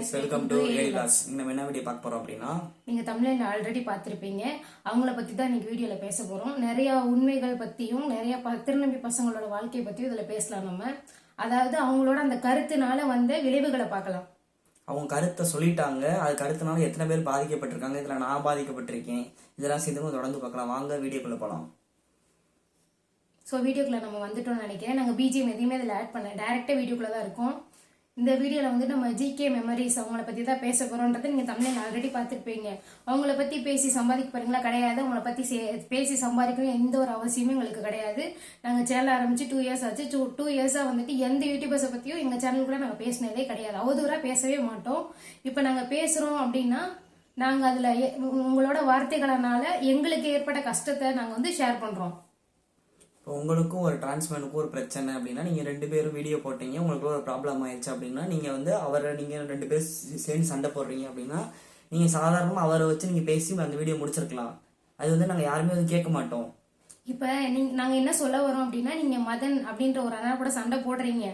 guys, welcome to A Vlogs. நம்ம என்ன video பார்க்க போறோம் அப்படினா நீங்க தமிழ்ல ஆல்ரெடி பார்த்திருப்பீங்க. அவங்கள பத்தி தான் இன்னைக்கு வீடியோல பேச போறோம். நிறைய உண்மைகள் பத்தியும் நிறைய திருநம்பி பசங்களோட வாழ்க்கைய பத்தியும் இதல பேசலாம் நம்ம. அதாவது அவங்களோட அந்த கருத்துனால வந்த விளைவுகளை பார்க்கலாம். அவங்க கருத்தை சொல்லிட்டாங்க. அது கருத்துனால எத்தனை பேர் பாதிக்கப்பட்டிருக்காங்க, இதல நான் பாதிக்கப்பட்டிருக்கேன். இதெல்லாம் சேர்ந்து தொடர்ந்து பார்க்கலாம். வாங்க வீடியோக்குள்ள போலாம். சோ வீடியோக்குள்ள நம்ம வந்துட்டோம்னு நினைக்கிறேன். நாங்க பிஜிஎம் எதையுமே இதல ஆட் பண்ணல. டைரக்டா வீடியோக்குள்ள தான் இருக்கோம். இந்த வீடியோல வந்து நம்ம ஜிகே மெமரிஸ் அவங்கள பத்தி தான் பேச போறோம்ன்றதை நீங்க தமிழ்ல ஆல்ரெடி பார்த்திருப்பீங்க. அவங்கள பத்தி பேசி சம்பாதிக்க போறீங்களா? கிடையாது. அவங்கள பத்தி பேசி சம்பாதிக்கணும் எந்த ஒரு அவசியமும் உங்களுக்கு கிடையாது. நாங்க சேனல் ஆரம்பிச்சு 2 இயர்ஸ் ஆச்சு. 2 இயர்ஸா வந்துட்டு எந்த யூடியூபர்ஸை பத்தியும் எங்க சேனலுக்குள்ள நாங்க பேசினதே கிடையாது. அவதூறா பேசவே மாட்டோம். இப்ப நாங்க பேசுறோம் அப்படின்னா நாங்க அதுல உங்களோட வார்த்தைகளால எங்களுக்கு ஏற்பட்ட கஷ்டத்தை நாங்க வந்து ஷேர் பண்றோம். இப்போ உங்களுக்கும் ஒரு டிரான்ஸ்மேனுக்கும் ஒரு பிரச்சனை அப்படின்னா நீங்கள் 2 பேரும் வீடியோ போட்டீங்க, உங்களுக்கு ஒரு ப்ராப்ளம் ஆயிடுச்சு அப்படின்னா நீங்கள் வந்து நீங்கள் 2 பேர் சேர்ந்து சண்டை போடுறீங்க அப்படின்னா நீங்கள் சாதாரணமாக அவரை வச்சு நீங்கள் பேசி அந்த வீடியோ முடிச்சிருக்கலாம். அது வந்து நாங்கள் யாருமே வந்து கேட்க மாட்டோம். இப்ப நாங்க என்ன சொல்ல வரோம் அப்படின்னா, நீங்க மதன் அப்படின்ற ஒரு அண்ணா கூட சண்டை போடுறீங்க.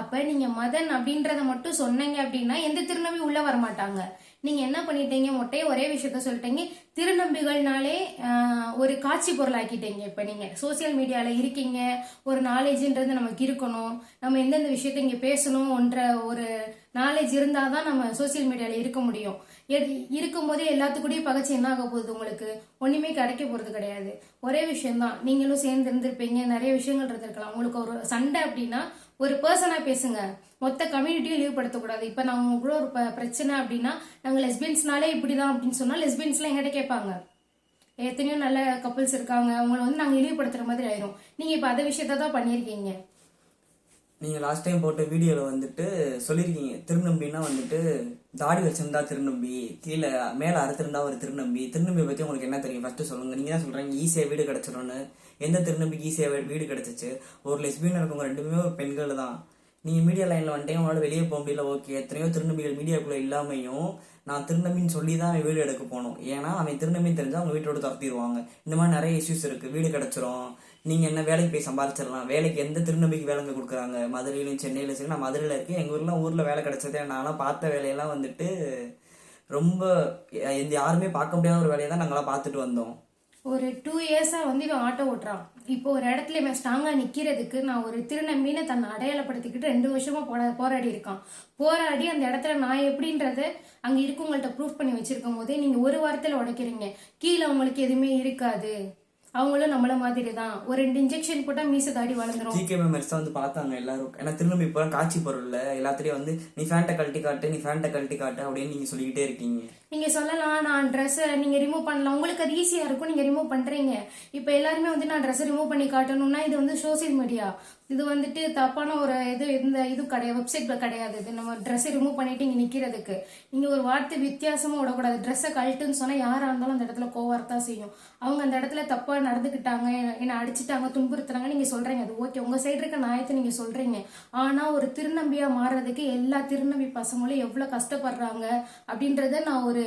அப்ப நீங்க மதன் அப்படின்றத மட்டும் சொன்னீங்க அப்படின்னா எந்த திருநம்பி உள்ள வர மாட்டாங்க. நீங்க என்ன பண்ணிட்டீங்க, மொட்டையே ஒரே விஷயத்த சொல்லிட்டீங்க. திருநம்பிகள்னாலே ஒரு காட்சி பொருள் ஆக்கிட்டீங்க. இப்ப நீங்க சோசியல் மீடியால இருக்கீங்க, ஒரு நாலேஜ்ன்றது நமக்கு இருக்கணும், நம்ம எந்தெந்த விஷயத்த இங்க பேசணும் என்ற ஒரு நாலேஜ் இருந்தாதான் நம்ம சோசியல் மீடியால இருக்க முடியும். இருக்கும் போதே எல்லாத்துக்கூடயும் பகச்சு என்ன ஆக போகுது, உங்களுக்கு ஒண்ணுமே கிடைக்க போறது கிடையாது. ஒரே விஷயம்தான், நீங்களும் சேர்ந்து இருந்திருப்பீங்க, நிறைய விஷயங்கள் இருந்திருக்கலாம். உங்களுக்கு ஒரு சண்டை அப்படின்னா ஒரு பர்சனா பேசுங்க, மொத்த கம்யூனிட்டியும் லீவ் படுத்தக்கூடாது. இப்ப நாங்க உங்களோட ஒரு பிரச்சனை அப்படின்னா நாங்க லெஸ்பியன்ஸ்னாலே இப்படிதான் அப்படின்னு சொன்னா லெஸ்பியன்ஸ்லாம் எங்கிட்ட கேட்பாங்க. எத்தனையோ நல்ல கப்புள்ஸ் இருக்காங்க, அவங்கள வந்து நாங்க இழிவுபடுத்துற மாதிரி ஆயிரும். நீங்க இப்ப அதை விஷயத்தான் பண்ணிருக்கீங்க. நீங்க லாஸ்ட் டைம் போட்ட வீடியோல வந்துட்டு சொல்லிருக்கீங்க, திருநம்பின்னா வந்துட்டு தாடி வச்சிருந்தா திருநம்பி, கீழே மேல அறுத்திருந்தா ஒரு திருநம்பி. திருநம்பி பத்தி உங்களுக்கு என்ன தெரியும் ஃபர்ஸ்ட் சொல்லுங்க. நீங்க தான் சொல்றீங்க ஈஸியா வீடு கிடைச்சிடும்னு. எந்த திருநம்பிக்கு ஈஸியா வீடு கிடைச்சிச்சு? ஒரு லெஸ்பியன் இருக்கவங்க 2 ஒரு பெண்கள் தான். நீங்க மீடியா லைன்ல வந்துட்டே உங்களால வெளியே போக முடியல, ஓகே. எத்தனையோ திருநம்பிகள் மீடியாக்குள்ள இல்லாமையும் நான் திருநம்பின்னு சொல்லி தான் அவன் வீடு எடுக்க போகணும். ஏன்னா அவன் திருநம்பின்னு தெரிஞ்சா அவங்க வீட்டோட துரத்திடுவாங்க. இந்த மாதிரி நிறைய இஷ்யூஸ் இருக்கு. வீடு கிடைச்சிரும், நீங்க என்ன வேலைக்கு போய் சம்பாதிச்சிடலாம். வேலைக்கு எந்த திருநம்பிக்கு வேலைங்க கொடுக்குறாங்க? மதுரையிலும் சென்னையிலும் சரி. நான் மதுரையில இருக்கேன். எங்க ஊர்ல வேலை கிடைச்சதே நான்லாம் பார்த்த வேலையெல்லாம் வந்துட்டு ரொம்ப யாருமே பார்க்க முடியாத ஒரு வேலையை தான் நாங்களாம் பார்த்துட்டு வந்தோம். ஒரு 2 இயர்ஸா வந்து இவன் ஆட்டோ ஓட்டுறான். இப்போ ஒரு இடத்துல இவன் ஸ்ட்ராங்கா நிக்கிறதுக்கு நான் ஒரு திருநம்பின்னு தன்னை அடையாளப்படுத்திக்கிட்டு 2 வருஷமா போராடி இருக்கான். போராடி அந்த இடத்துல நான் எப்படின்றத அங்க இருக்கவங்கள்ட்ட ப்ரூஃப் பண்ணி வச்சிருக்கும் போதே நீங்க ஒரு வாரத்துல உடைக்கிறீங்க. கீழே உங்களுக்கு எதுவுமே இருக்காது, அவங்களும் நம்மள மாதிரி தான், ஒரு 2 இன்ஜெக்ஷன் போட்டா மீச தாடி வளர்ந்துரும். ஜிகே மெமரிஸ் வந்து பார்த்தாங்க எல்லாரும். ஏன்னா திருநம்பி இப்போ காட்சி பொருள்ல எல்லாத்திலயும் வந்து நீ ஃபேண்ட்டை கழட்டி காட்டு, நீ ஃபேண்ட்டை கழட்டி காட்டு அப்படின்னு நீங்க சொல்லிக்கிட்டே இருக்கீங்க. நீங்க சொல்லலாம் நான் ட்ரெஸ்ஸை நீங்க ரிமூவ் பண்ணலாம், உங்களுக்கு அது ஈஸியா இருக்கும், நீங்க ரிமூவ் பண்றீங்க. இப்ப எல்லாருமே வந்து நான் ட்ரெஸ் ரிமூவ் பண்ணி காட்டணும்னா இது வந்து சோசியல் மீடியா, இது வந்துட்டு தப்பான ஒரு இது கிடையாது, வெப்சைட் கிடையாது. இது நம்ம ட்ரெஸ் ரிமூவ் பண்ணிட்டு இங்க நிக்கிறதுக்கு நீங்க ஒரு வார்த்தை வித்தியாசமா விடக்கூடாது. ட்ரெஸ்ஸை கழட்டுன்னு சொன்னா யாரா இருந்தாலும் அந்த இடத்துல கோவத்தான் செய்யும். அவங்க அந்த இடத்துல தப்பா நடந்துக்கிட்டாங்க, என்ன அடிச்சுட்டாங்க, துன்புறுத்துறாங்க, நீங்க சொல்றீங்க, அது ஓகே, உங்க சைடு இருக்க நியாயத்தை நீங்க சொல்றீங்க. ஆனா ஒரு திருநம்பியா மாறுறதுக்கு எல்லா திருநம்பி பசங்களும் எவ்வளவு கஷ்டப்படுறாங்க அப்படின்றத நான் ஒரு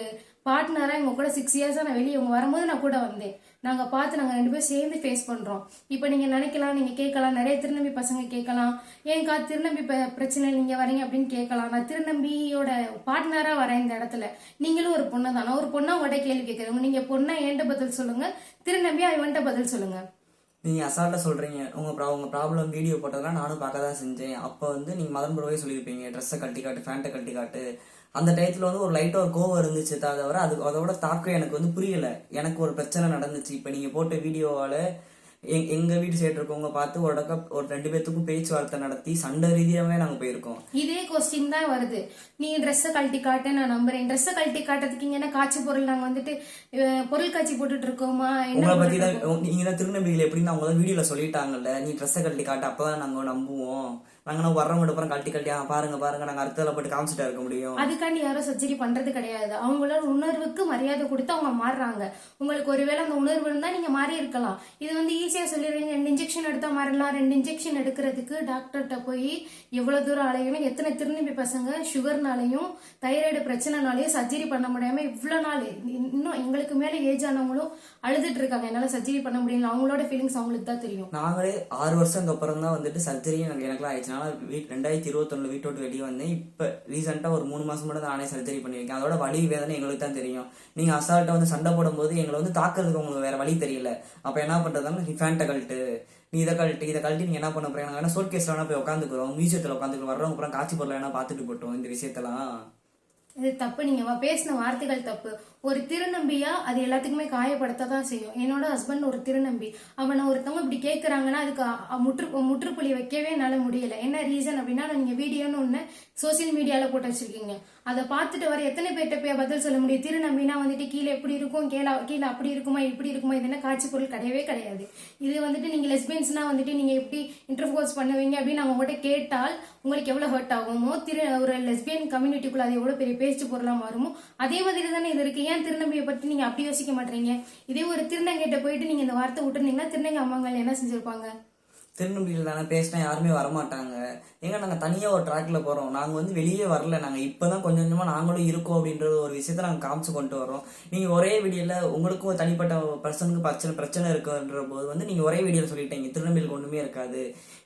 பார்ட்னரா இவங்க கூட 6 இயர்ஸா நான் வெளியே இவங்க வரும்போது நான் கூட வந்தேன். நாங்க பார்த்து நாங்க 2 பேரும் சேர்ந்து ஃபேஸ் பண்றோம். இப்ப நீங்க நினைக்கலாம், நீங்க கேட்கலாம், நிறைய திருநம்பி பசங்க கேட்கலாம், ஏன்கா திருநம்பி பிரச்சனை நீங்க வரீங்க அப்படின்னு கேட்கலாம். நான் திருநம்பியோட பார்ட்னரா வரேன் இந்த இடத்துல. நீங்களும் ஒரு பொண்ணு தான், நான் ஒரு பொண்ணா உங்கள்கிட்ட கேள்வி கேட்கறேன். நீங்க பொண்ணா என்கிட்ட பதில் சொல்லுங்க, திருநம்பியா இவன்கிட்ட பதில் சொல்லுங்க. நீங்க அசால்ட்டா சொல்றீங்க. உங்க ப்ராப்ளம் வீடியோ போட்டதெல்லாம் நானும் பார்க்க தான் செஞ்சேன். அப்ப வந்து நீங்க மதன் ப்ரோவே சொல்லியிருப்பீங்க, ட்ரெஸ்ஸை கழட்டி காட்டு, ஃபேண்ட்டை கழட்டி காட்டு. அந்த டயத்துல வந்து ஒரு லைட்டா ஒரு கோவம் இருந்துச்சு, தவிர அதோட தாக்கம் எனக்கு வந்து புரியல. எனக்கு ஒரு பிரச்சனை நடந்துச்சு. இப்ப நீங்க போட்ட வீடியோவால எங்க வீட்டு சைடு இருக்கவங்க பார்த்து ஒரு 2 பேத்துக்கும் பேச்சுவார்த்தை நடத்தி சண்டை ரீதியாவே நாங்க போயிருக்கோம். இதே கொஸ்டின் தான் வருது, நீ ட்ரெஸ்ஸை கழட்டி காட்ட, நான் நம்புறேன். ட்ரெஸ்ஸை கழட்டி காட்டுறதுக்கு இங்க என்ன காட்சி பொருள், நாங்க வந்துட்டு பொருள் காட்சி போட்டுட்டு இருக்கோமா? உங்களை பத்தி தான் நீங்க தான் திருநம்பிகள் எப்படின்னு அவங்க தான் வீடியோல சொல்லிட்டாங்கல்ல, நீ ட்ரெஸ்ஸை கழட்டி காட்டு, அப்பதான் நாங்க நம்புவோம். நாங்க வர்றவங்க அப்புறம் கழட்டி பாருங்க பாருங்க நாங்க அர்த்தத்துல போட்டு காமிச்சிட்டா இருக்க முடியும். அதுக்காண்டி யாரும் சர்ஜரி பண்றது கிடையாது. அவங்களோட உணர்வுக்கு மரியாதை கொடுத்து அவங்க மாறுறாங்க. உங்களுக்கு ஒருவேளை அந்த உணர்வு இருந்தா நீங்க மாறி இருக்கலாம். இது வந்து ஈஸியா சொல்லிடுறீங்க, 2 இன்ஜெக்ஷன் எடுத்தா மாறலாம். 2 இன்ஜெக்ஷன் எடுக்கிறதுக்கு டாக்டர்கிட்ட போய் எவ்வளவு தூரம் அலையணும். எத்தனை திருநம்பி பசங்க சுகர்னாலையும் தைராய்டு பிரச்சனைனாலையும் சர்ஜரி பண்ண முடியாம இவ்வளவு நாள், இன்னும் எங்களுக்கு மேல ஏஜ் ஆனவங்களும் அழுதுட்டு இருக்காங்க, என்னால சர்ஜரி பண்ண முடியல. அவங்களோட ஃபீலிங்ஸ் அவங்களுக்கு தான் தெரியும். நாங்களே 6 வருஷம் அப்புறம் தான் வந்துட்டு சர்ஜரி எனக்குலாம் ஆயிடுச்சு. நான் 2021 வீட்டை விட்டு வெளியே வந்தேன். இப்போ ரீசெண்டாக ஒரு 3 மாதம் மட்டும் நானே சர்ஜரி பண்ணியிருக்கேன். அதோட வலி வேதனை எங்களுக்கு தான் தெரியும். நீங்கள் அசால்ட்டாக வந்து சண்டை போடும்போது எங்களை வந்து தாக்குறதுக்கு உங்களுக்கு வேற வழி தெரியல. அப்போ என்ன பண்ணுறதுனா நீ ஃபேண்ட்டை கழட்டு, நீ இதை கழட்டி நீங்கள் என்ன பண்ண போறீங்க? நாங்கள் வேணா சோட் கேஸில் வேணா போய் உட்காந்துக்கிறோம், மியூசியத்தில் உட்காந்துக்கிறோம், வர்றவங்க அப்புறம் காட்சி பொருளை வேணா பார்த்துட்டு போட்டோம். இந்த விஷயத்தெல்லாம் இது தப்பு. நீங்க பேசின வார்த்தைகள் தப்பு. ஒரு திருநம்பியா அது எல்லாத்துக்குமே காயப்படுத்த தான் செய்யும். என்னோட ஹஸ்பண்ட் ஒரு திருநம்பி. அவனை ஒருத்தவங்க இப்படி கேட்கறாங்கன்னா அதுக்கு முற்றுப்புள்ளி வைக்கவே என்னால முடியல. என்ன ரீசன் அப்படின்னா, நீங்க வீடியோன்னு ஒண்ணு சோசியல் மீடியால போட்டு வச்சிருக்கீங்க. அதை பார்த்துட்டு வர எத்தனை பேர்ட்ட போய் பதில் சொல்ல முடியும்? திருநம்பினா வந்துட்டு கீழே எப்படி இருக்கும், கீழே அப்படி இருக்குமா, இப்படி இருக்குமா, இது என்ன காட்சி பொருள் கிடையவே கிடையாது. இது வந்துட்டு நீங்க லெஸ்பியன்ஸ்னா வந்துட்டு நீங்க எப்படி இன்டர்கோர்ஸ் பண்ணுவீங்க அப்படின்னு அவங்க உங்கள்கிட்ட கேட்டால் உங்களுக்கு எவ்வளவு ஹர்ட் ஆகுமோ, ஒரு லெஸ்பியன் கம்யூனிட்டிக்குள்ள அது எவ்வளவு பெரிய பேச்சு பொருளா மாறுமோ, அதே மாதிரி தானே இது இருக்கு. ஏன் திருநம்பியை பத்தி நீங்க அப்படி யோசிக்க மாட்டீங்க? இதே ஒரு திருநங்கைட்ட போயிட்டு நீங்க இந்த வார்த்தை விட்டுருந்தீங்கன்னா திருநங்கை அம்மாங்கள் என்ன செஞ்சிருப்பாங்க? திருநம்பியில் தானே பேசினா யாருமே வரமாட்டாங்க. ஏங்க நாங்கள் தனியாக ஒரு ட்ராக்ல போகிறோம், நாங்கள் வந்து வெளியே வரல, நாங்கள் இப்போ தான் கொஞ்சம் கொஞ்சமாக நாங்களும் இருக்கோம் அப்படின்ற ஒரு விஷயத்த நாங்கள் காமிச்சு கொண்டு வரோம். நீங்கள் ஒரே வீடியோவில் உங்களுக்கும் தனிப்பட்ட பர்சனுக்கு பிரச்சனை இருக்குன்ற போது வந்து நீங்கள் ஒரே வீடியோவில் சொல்லிட்டீங்க திருநம்பிலுக்கு ஒன்றுமே இருக்காது.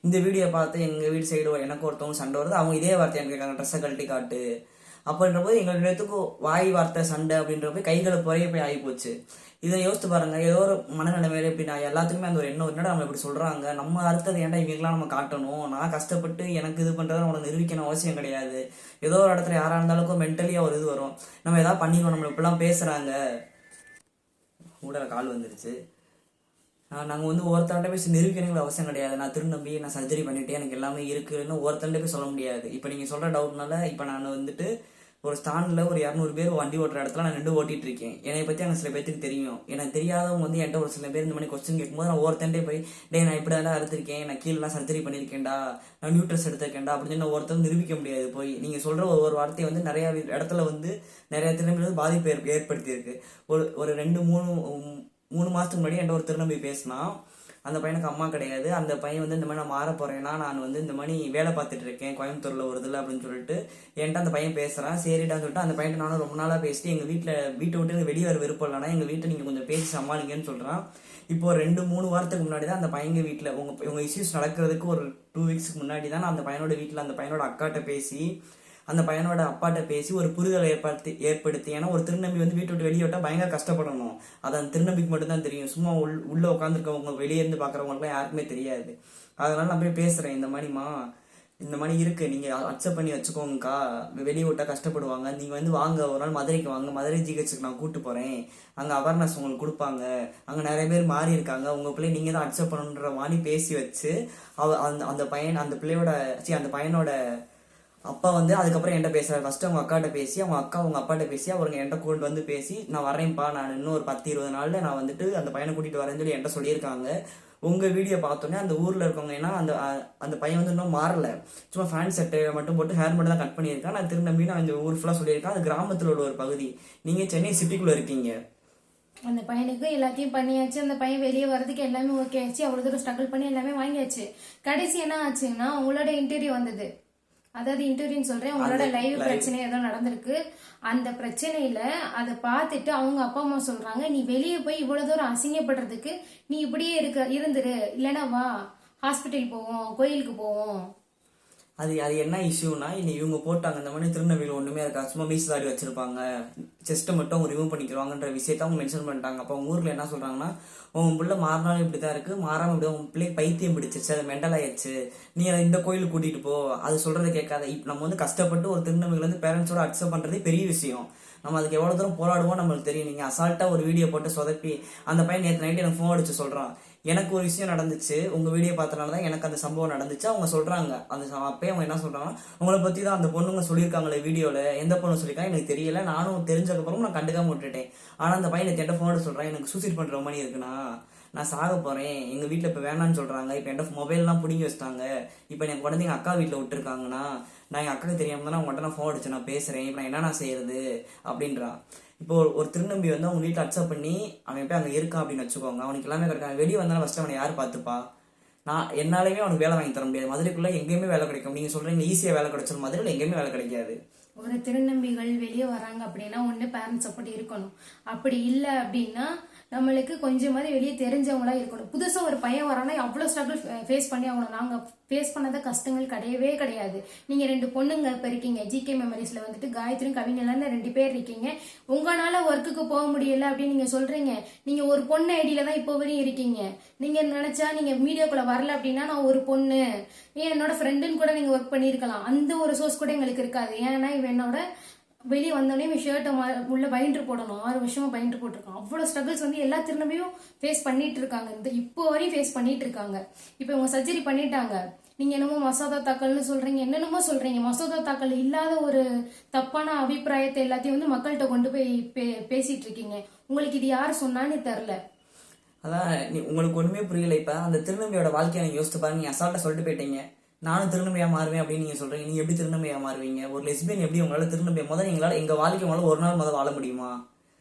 இந்த வீடியோ பார்த்து எங்கள் வீடு சைடு எனக்கு ஒருத்தவங்க சண்டை வருது, அவங்க இதே வார்த்தை எனக்கு கேட்காங்க, ட்ரெஸ்ஸை கழட்டி காட்டு அப்படின்ற போது எங்கள் இடத்துக்கும் வாய் வார்த்தை சண்டை அப்படின்ற போய் கைகளை குறைய போய் ஆகி போச்சு. இதை யோசித்து பாருங்க, ஏதோ ஒரு மனநிலைமையில இப்படி நான் எல்லாத்துக்குமே அந்த ஒரு எண்ணம் என்னடா நம்ம இப்படி சொல்றாங்க, நம்ம அடுத்தது ஏன்டா இவங்கெல்லாம் நம்ம காட்டணும், நான் கஷ்டப்பட்டு எனக்கு இது பண்றதை உனக்கு நிரூபிக்கணும் அவசியம் கிடையாது. ஏதோ ஒரு இடத்துல யாரா இருந்தாலும் மென்டலியா ஒரு இது வரும், நம்ம ஏதாவது பண்ணிக்கணும், நம்ம இப்படிலாம் பேசுறாங்க. கூட கால் வந்துருச்சு. நாங்கள் வந்து ஒருத்தர்கிட்ட போய் நிரூபிக்கணுங்கிற அவசியம் கிடையாது. நான் திருநம்பி நான் சர்ஜரி பண்ணிட்டேன் எனக்கு எல்லாமே இருக்குன்னு ஒருத்தர்கிட்ட போய் சொல்ல முடியாது. இப்போ நீங்கள் சொல்கிற டவுட்னால இப்போ நான் வந்துட்டு ஒரு ஸ்டாண்டில் ஒரு 200 பேர் வண்டி ஓட்டுற இடத்துல நான் நின்று ஓட்டிட்டு இருக்கேன். என்னை பற்றி அங்கே சில பேருக்கு தெரியும். எனக்கு தெரியாதவங்க வந்து என்கிட்ட ஒரு சில பேர் இந்த மாதிரி கொஸ்டின் கேட்கும்போது நான் ஒருத்தன்ட்டே போய் நான் இப்படி எல்லாம் அறுத்திருக்கேன், நான் கீழெல்லாம் சர்ஜரி பண்ணியிருக்கேன்டா, நான் நியூட்ரஸ் எடுத்திருக்கேன்டா அப்படின்னு சொல்லி ஒருத்தர் நிரூபிக்க முடியாது. போய் நீங்கள் சொல்கிற ஒவ்வொரு வார்த்தையை வந்து நிறையா இடத்துல வந்து நிறைய திருநம்பி பாதிப்பு ஏற்படுத்தியிருக்கு. ஒரு 2-3 மாதத்துக்கு முன்னாடி என்கிட்ட ஒரு திருநம்பி பேசினா, அந்த பையனுக்கு அம்மா கிடையாது, அந்த பையன் வந்து இந்த மாதிரி நான் மாற போறேன்னா நான் வந்து இந்த மாதிரி வேலை பார்த்துட்டு இருக்கேன் கோயம்புத்தூர்ல ஒரு இதில் அப்படின்னு சொல்லிட்டு என்கிட்ட அந்த பையன் பேசுறான். சரிடான்னு சொல்லிட்டு அந்த பையன் நானும் ரொம்ப நாளாக பேசிட்டு எங்கள் வீட்டை விட்டு வெளியே வர விருப்பம் இல்லைனா எங்கள் வீட்டை நீங்கள் கொஞ்சம் பேசி சமாளிங்கன்னு சொல்கிறான். இப்போ 2-3 வாரத்துக்கு முன்னாடி தான் அந்த பையன் வீட்டில் உங்கள் இஷ்யூஸ் நடக்கிறதுக்கு ஒரு 2 வீக்ஸ்க்கு முன்னாடி தான் நான் அந்த பையனோட வீட்டில் அந்த பையனோட அக்காட்ட பேசி அந்த பையனோட அப்பாட்ட பேசி ஒரு புரிதலை ஏற்படுத்தி. ஏன்னா ஒரு திருநம்பி வந்து வீட்டை விட்டு வெளியே விட்டா பயங்கர கஷ்டப்படணும், அது அந்த திருநம்பிக்கு மட்டும்தான் தெரியும். சும்மா உள்ள உட்காந்துருக்கவங்க வெளியே இருந்து பாக்குறவங்களுக்குலாம் யாருக்குமே தெரியாது. அதனால நான் போய் பேசுறேன், இந்த மாதிரி இருக்கு, நீங்க அக்செப்ட் பண்ணி வச்சுக்கோங்கக்கா, வெளியே விட்டா கஷ்டப்படுவாங்க, நீங்க வந்து வாங்க ஒரு நாள் மதுரைக்கு வாங்க, மதுரை ஜிஹெச்சுக்கு நான் கூட்டு போறேன், அங்க அவேர்னஸ் உங்களுக்கு கொடுப்பாங்க, அங்க நிறைய பேர் மாறி இருக்காங்க, உங்க பிள்ளை நீங்க தான் அக்செப்ட் பண்ணுன்ற மாதிரி பேசி வச்சு அந்த பையனோட அப்பா வந்து அதுக்கப்புறம் என்கிட்ட பேசுறாரு. ஃபர்ஸ்ட் அவங்க அக்காட்ட பேசி அவங்க அப்பாட்ட பேசி அவருங்க என்கிட்ட கூட்டு வந்து பேசி நான் வரேன்ப்பா, நான் இன்னும் ஒரு 10-20 நாள்ல நான் வந்துட்டு அந்த பையனை கூட்டிட்டு வரேன்னு சொல்லி என்கிட்ட சொல்லியிருக்காங்க. உங்க வீடியோ பார்த்தோன்னே அந்த ஊர்ல இருக்கவங்க, ஏன்னா அந்த பையன் வந்து இன்னும் மாறல, சும்மா ஃபேன் செட்டை மட்டும் போட்டு ஹேர் மட்டும் தான் கட் பண்ணியிருக்கான். நான் திருநம்பி நான் இந்த ஊர் ஃபுல்லா சொல்லியிருக்கேன், அது கிராமத்துல உள்ள ஒரு பகுதி, நீங்க சென்னை சிட்டிக்குள்ள இருக்கீங்க. அந்த பையனுக்கு எல்லாத்தையும் பண்ணியாச்சு, அந்த பையன் வெளியே வரதுக்கு எல்லாமே ஓகே ஆச்சு, அவ்வளவு தூரம் ஸ்ட்ரகிள் பண்ணி எல்லாமே வாங்கியாச்சு. கடைசி என்ன ஆச்சுன்னா உங்களோட இன்டர்வியூ வந்தது. அதாவது இன்டர்வியூன்னு சொல்றேன், உங்களோட லைவ் பிரச்சனை ஏதோ நடந்திருக்கு. அந்த பிரச்சனையில அதை பார்த்துட்டு அவங்க அப்பா அம்மா சொல்றாங்க, நீ வெளியே போய் இவ்வளவு தூரம் அசிங்கப்படுறதுக்கு நீ இப்படியே இருந்துரு, இல்லைன்னா வா ஹாஸ்பிட்டல் போவோம், கோயிலுக்கு போவோம். அது என்ன இஷ்யூனா, இவங்க போட்டாங்க இந்த மாதிரி திருநெல்வேலி ஒண்ணுமே இருக்கா, சும்மா மீசதாடி வச்சிருப்பாங்க, செஸ்ட்டை மட்டும் அவங்க ரிமூவ் பண்ணிக்கிறாங்கன்ற விஷயத்த அவங்க மென்ஷன் பண்ணிட்டாங்க. அப்போ அவங்க ஊர்ல என்ன சொல்றாங்கன்னா, உன் பிள்ளை மாறினாலும் இப்படிதான் இருக்கு, மாறாம இப்படி உன் பிள்ளை பைத்தியம் பிடிச்சிருச்சு, அது மென்டல் ஆயிடுச்சு, நீ அதை இந்த கோயிலுக்கு கூட்டிட்டு போ, அது சொல்றதை கேட்காத. இப்ப நம்ம வந்து கஷ்டப்பட்டு ஒரு திருநெல்வேலியில இருந்து பேரண்ட்ஸோட அக்செப்ட் பண்றதே பெரிய விஷயம். நம்ம அதுக்கு எவ்வளவு தூரம் போராடுவோம் நம்மளுக்கு தெரியும். நீங்க அசால்ட்டா ஒரு வீடியோ போட்டு சொதப்பி, அந்த பையன் நேற்று நைட்டு எனக்கு ஃபோன் அடிச்சு சொல்றான், எனக்கு ஒரு விஷயம் நடந்துச்சு, உங்க வீடியோ பார்த்தனாலதான் எனக்கு அந்த சம்பவம் நடந்துச்சு. அவங்க சொல்றாங்க, அந்த அப்பயே அவங்க என்ன சொல்றாங்கன்னா, உங்களை பத்தி தான் அந்த பொண்ணுங்க சொல்லியிருக்காங்களே வீடியோல, எந்த பொண்ணு சொல்லியிருக்காங்க எனக்கு தெரியல, நானும் தெரிஞ்சதுக்கப்புறம் நான் கண்டுக்காம விட்டுட்டேன். ஆனா அந்த பையனை என்கிட்ட ஃபோன் சொல்றான், எனக்கு சூசைட் பண்ற மாதிரி இருக்குண்ணா, நான் சாக போறேன், எங்க வீட்டுல இப்ப வேணான்னு சொல்றாங்க, இப்ப என்கிட்ட மொபைல் எல்லாம் பிடிங்கி வச்சிட்டாங்க, இப்ப என் குழந்தை எங்க அக்கா வீட்டுல விட்டுருக்காங்கன்னா, நான் எங்க அக்காவுக்கு தெரியாம தானே உங்கள்கிட்ட நான் ஃபோன் அடிச்சு நான் பேசுறேன், இப்ப நான் என்ன செய்யறது அப்படின்றான். இப்போ ஒரு திருநம்பி வந்து அவங்க வீட்டில் அக்செப்ட் பண்ணி அவன் போய் அங்கே இருக்கான் அப்படின்னு வச்சுக்கோங்க, அவனுக்கு எல்லாமே கிடைக்கும். வெளியே வந்தாலும் ஃபர்ஸ்ட் அவனை யார் பார்த்துப்பா? நான் என்னாலுமே அவனுக்கு வேலை வாங்கி தர முடியாது. மதுரைக்குள்ள எங்கேயுமே வேலை கிடைக்கும். நீங்க சொல்றீங்க ஈஸியா வேலை கிடைச்சிடும், மதுரையில் எங்கேயுமே வேலை கிடைக்காது. ஒரு திருநம்பிகள் வெளியே வராங்க அப்படின்னா ஒண்ணு பேரண்ட்ஸ் அப்படி இருக்கணும், அப்படி இல்லை அப்படின்னா நம்மளுக்கு கொஞ்சமாவது வெளியே தெரிஞ்சவங்களா இருக்கணும். புதுசா ஒரு பையன் வரானா அவ்வளவு ஸ்ட்ரகிள் ஃபேஸ் பண்ணி ஆகணும். நாங்க ஃபேஸ் பண்ணாத கஷ்டங்கள் கிடையவே கிடையாது. நீங்க 2 பொண்ணுங்க இப்ப இருக்கீங்க, ஜிகே மெமரிஸ்ல வந்துட்டு காயத்ரியும் கவிஞர்லாம் 2 பேர் இருக்கீங்க. உங்களால ஒர்க்குக்கு போக முடியல அப்படின்னு நீங்க சொல்றீங்க. நீங்க ஒரு பொண்ணு ஐடியில தான் இப்போ வரையும் இருக்கீங்க. நீங்க நினைச்சா நீங்க மீடியாக்குள்ள வரல அப்படின்னா நான் ஒரு பொண்ணு, ஏன் என்னோட ஃப்ரெண்டுன்னு கூட நீங்க ஒர்க் பண்ணிருக்கலாம். அந்த ஒரு சோர்ஸ் கூட எங்களுக்கு இருக்காது. ஏன்னா இவன் என்னோட வெளியே வந்தோடனே இவன் ஷர்ட்டை உள்ள பைண்டர் போடணும், 6 வருஷமா பைண்டர் போட்டிருக்கான். அவ்வளவு ஸ்ட்ரகிள்ஸ் வந்து எல்லா திருநம்பியும் ஃபேஸ் பண்ணிட்டு இருக்காங்க. இந்த இப்போ வரையும் ஃபேஸ் பண்ணிட்டு இருக்காங்க. இப்போ இவங்க சர்ஜரி பண்ணிட்டாங்க. நீங்க என்னமோ மசோதா தாக்கல்னு சொல்றீங்க, என்னென்னமோ சொல்றீங்க. மசோதா தாக்கல் இல்லாத ஒரு தப்பான அபிப்பிராயத்தை எல்லாத்தையும் வந்து மக்கள்கிட்ட கொண்டு போய் பேசிட்டு இருக்கீங்க. உங்களுக்கு இது யார் சொன்னான்னு தெரியல. அதான் உங்களுக்கு ஒண்ணுமே புரியல. இப்ப அந்த திருநம்பியோட வாழ்க்கையை நீங்க யோசித்து பாருங்க. நீங்க அசால்ட்டா சொல்லிட்டு போயிட்டீங்க, நானும் திருநம்பியா மாறுவேன் அப்படின்னு நீங்க சொல்றீங்க. நீங்க எப்படி திருநம்பியா மாறுவீங்க? ஒரு லெஸ்பியன் எப்படி உங்களால திருநம்பியா முதல்ல எங்க வாழ்க்கை உங்களால ஒரு நாள் முதல் வாழ முடியுமா?